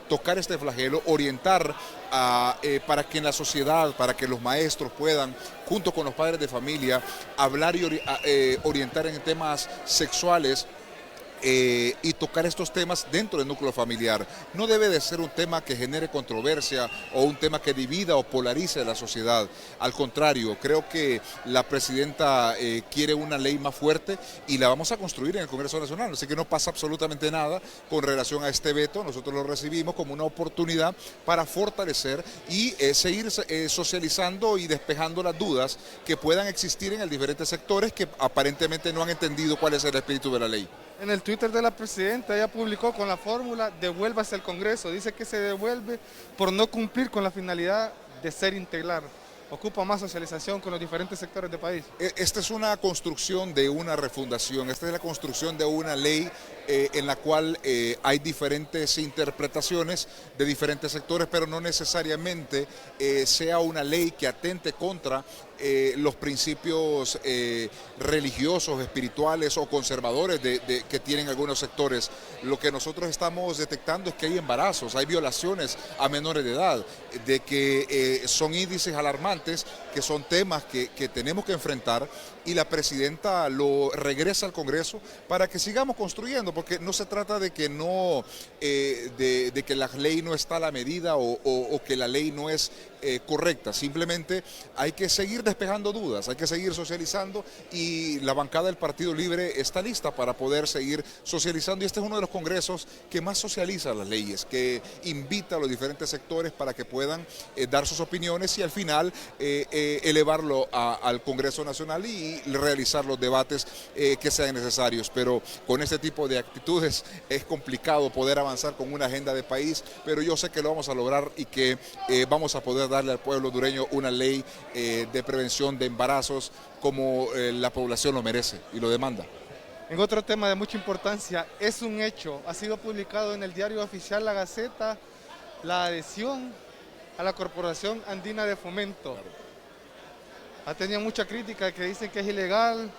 tocar este flagelo, orientar para que en la sociedad, para que los maestros puedan, junto con los padres de familia, hablar y orientar en temas sexuales y tocar estos temas dentro del núcleo familiar. No debe de ser un tema que genere controversia o un tema que divida o polarice a la sociedad. Al contrario, creo que la presidenta quiere una ley más fuerte y la vamos a construir en el Congreso Nacional, así que no pasa absolutamente nada con relación a este veto. Nosotros lo recibimos como una oportunidad para fortalecer y seguir socializando y despejando las dudas que puedan existir en los diferentes sectores que aparentemente no han entendido cuál es el espíritu de la ley. En el Twitter de la presidenta ella publicó con la fórmula devuélvase al Congreso. Dice que se devuelve por no cumplir con la finalidad de ser integral. Ocupa más socialización con los diferentes sectores del país. Esta es una construcción de una refundación, esta es la construcción de una ley en la cual hay diferentes interpretaciones de diferentes sectores, pero no necesariamente sea una ley que atente contra los principios religiosos, espirituales o conservadores que tienen algunos sectores. Lo que nosotros estamos detectando es que hay embarazos, hay violaciones a menores de edad, de que son índices alarmantes, que son temas que tenemos que enfrentar, y la presidenta lo regresa al Congreso para que sigamos construyendo, porque no se trata de que de que la ley no está a la medida o que la ley no es correcta. Simplemente hay que seguir despejando dudas, hay que seguir socializando, y la bancada del Partido Libre está lista para poder seguir socializando, y este es uno de los congresos que más socializa las leyes, que invita a los diferentes sectores para que puedan dar sus opiniones y al final elevarlo al Congreso Nacional y realizar los debates que sean necesarios. Pero con este tipo de actitudes es complicado poder avanzar con una agenda de país, pero yo sé que lo vamos a lograr y que vamos a poder darle al pueblo hondureño una ley de prevención de embarazos como la población lo merece y lo demanda. En otro tema de mucha importancia, es un hecho, ha sido publicado en el diario oficial La Gaceta la adhesión a la Corporación Andina de Fomento. Ha tenido mucha crítica que dicen que es ilegal,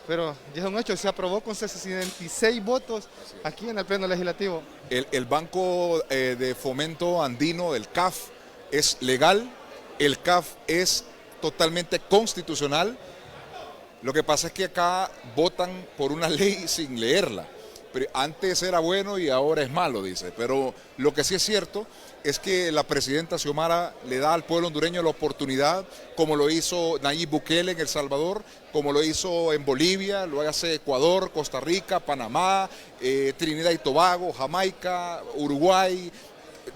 pero ya es un hecho, se aprobó con 66 votos aquí en el Pleno Legislativo. El Banco de Fomento Andino, el CAF, es legal, el CAF es totalmente constitucional. Lo que pasa es que acá votan por una ley sin leerla. Pero antes era bueno y ahora es malo, dice. Pero lo que sí es cierto es que la presidenta Xiomara le da al pueblo hondureño la oportunidad, como lo hizo Nayib Bukele en El Salvador, como lo hizo en Bolivia, lo hace Ecuador, Costa Rica, Panamá, Trinidad y Tobago, Jamaica, Uruguay.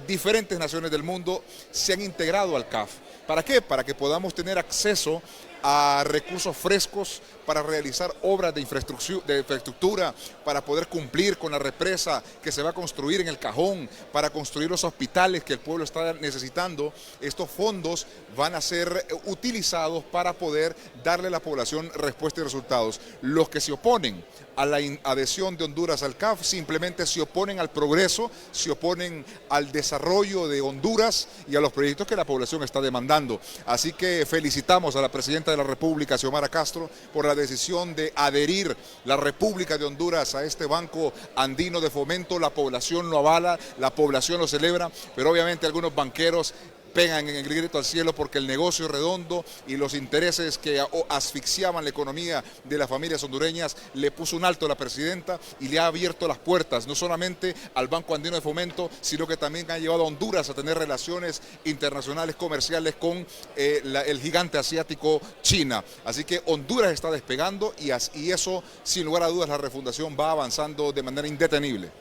Diferentes naciones del mundo se han integrado al CAF. ¿Para qué? Para que podamos tener acceso a recursos frescos para realizar obras de infraestructura, para poder cumplir con la represa que se va a construir en El Cajón, para construir los hospitales que el pueblo está necesitando. Estos fondos van a ser utilizados para poder darle a la población respuesta y resultados. Los que se oponen a la adhesión de Honduras al CAF simplemente se oponen al progreso, se oponen al desarrollo de Honduras y a los proyectos que la población está demandando. Así que felicitamos a la presidenta de la República, Xiomara Castro, por la decisión de adherir la República de Honduras a este Banco Andino de Fomento. La población lo avala, la población lo celebra, pero obviamente algunos banqueros pegan en el grito al cielo porque el negocio es redondo y los intereses que asfixiaban la economía de las familias hondureñas le puso un alto a la presidenta y le ha abierto las puertas no solamente al Banco Andino de Fomento, sino que también ha llevado a Honduras a tener relaciones internacionales comerciales con el gigante asiático China. Así que Honduras está despegando y eso, sin lugar a dudas, la refundación va avanzando de manera indetenible.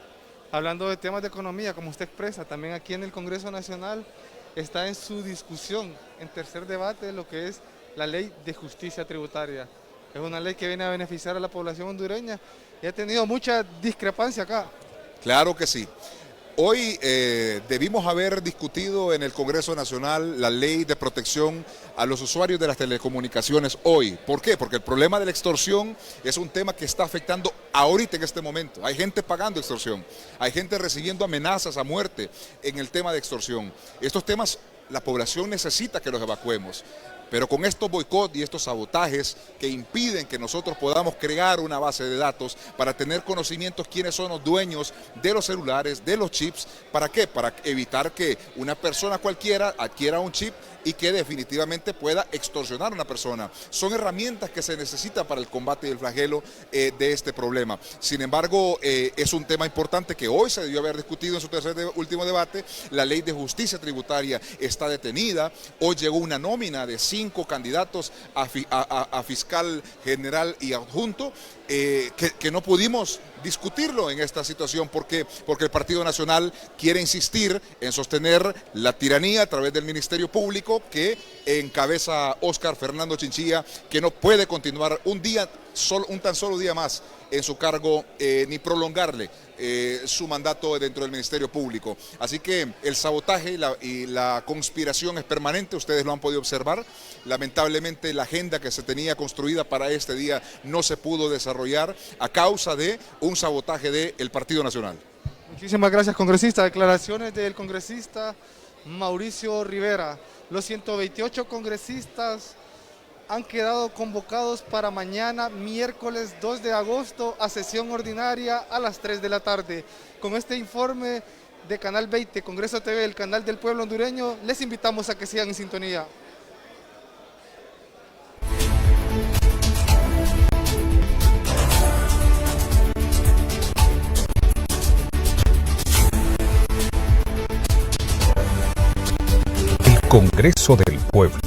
Hablando de temas de economía, como usted expresa, también aquí en el Congreso Nacional está en su discusión, en tercer debate, lo que es la ley de justicia tributaria. Es una ley que viene a beneficiar a la población hondureña y ha tenido mucha discrepancia acá. Claro que sí. Hoy debimos haber discutido en el Congreso Nacional la ley de protección a los usuarios de las telecomunicaciones hoy. ¿Por qué? Porque el problema de la extorsión es un tema que está afectando ahorita en este momento. Hay gente pagando extorsión, hay gente recibiendo amenazas a muerte en el tema de extorsión. Estos temas la población necesita que los evacuemos. Pero con estos boicots y estos sabotajes que impiden que nosotros podamos crear una base de datos para tener conocimientos quiénes son los dueños de los celulares, de los chips, ¿para qué? Para evitar que una persona cualquiera adquiera un chip y que definitivamente pueda extorsionar a una persona. Son herramientas que se necesitan para el combate y el flagelo de este problema. Sin embargo, es un tema importante que hoy se debió haber discutido en su último debate. La ley de justicia tributaria está detenida. Hoy llegó una nómina de 5 candidatos a fiscal general y adjunto, que no pudimos discutirlo en esta situación porque el Partido Nacional quiere insistir en sostener la tiranía a través del Ministerio Público que encabeza Óscar Fernando Chinchilla, que no puede continuar un tan solo día más en su cargo, ni prolongarle su mandato dentro del Ministerio Público. Así que el sabotaje y la conspiración es permanente, ustedes lo han podido observar. Lamentablemente la agenda que se tenía construida para este día no se pudo desarrollar a causa de un sabotaje del Partido Nacional. Muchísimas gracias, congresista. Declaraciones del congresista Mauricio Rivera. Los 128 congresistas han quedado convocados para mañana, miércoles 2 de agosto, a sesión ordinaria a las 3 de la tarde. Con este informe de Canal 20, Congreso TV, el canal del pueblo hondureño, les invitamos a que sigan en sintonía. El Congreso del Pueblo.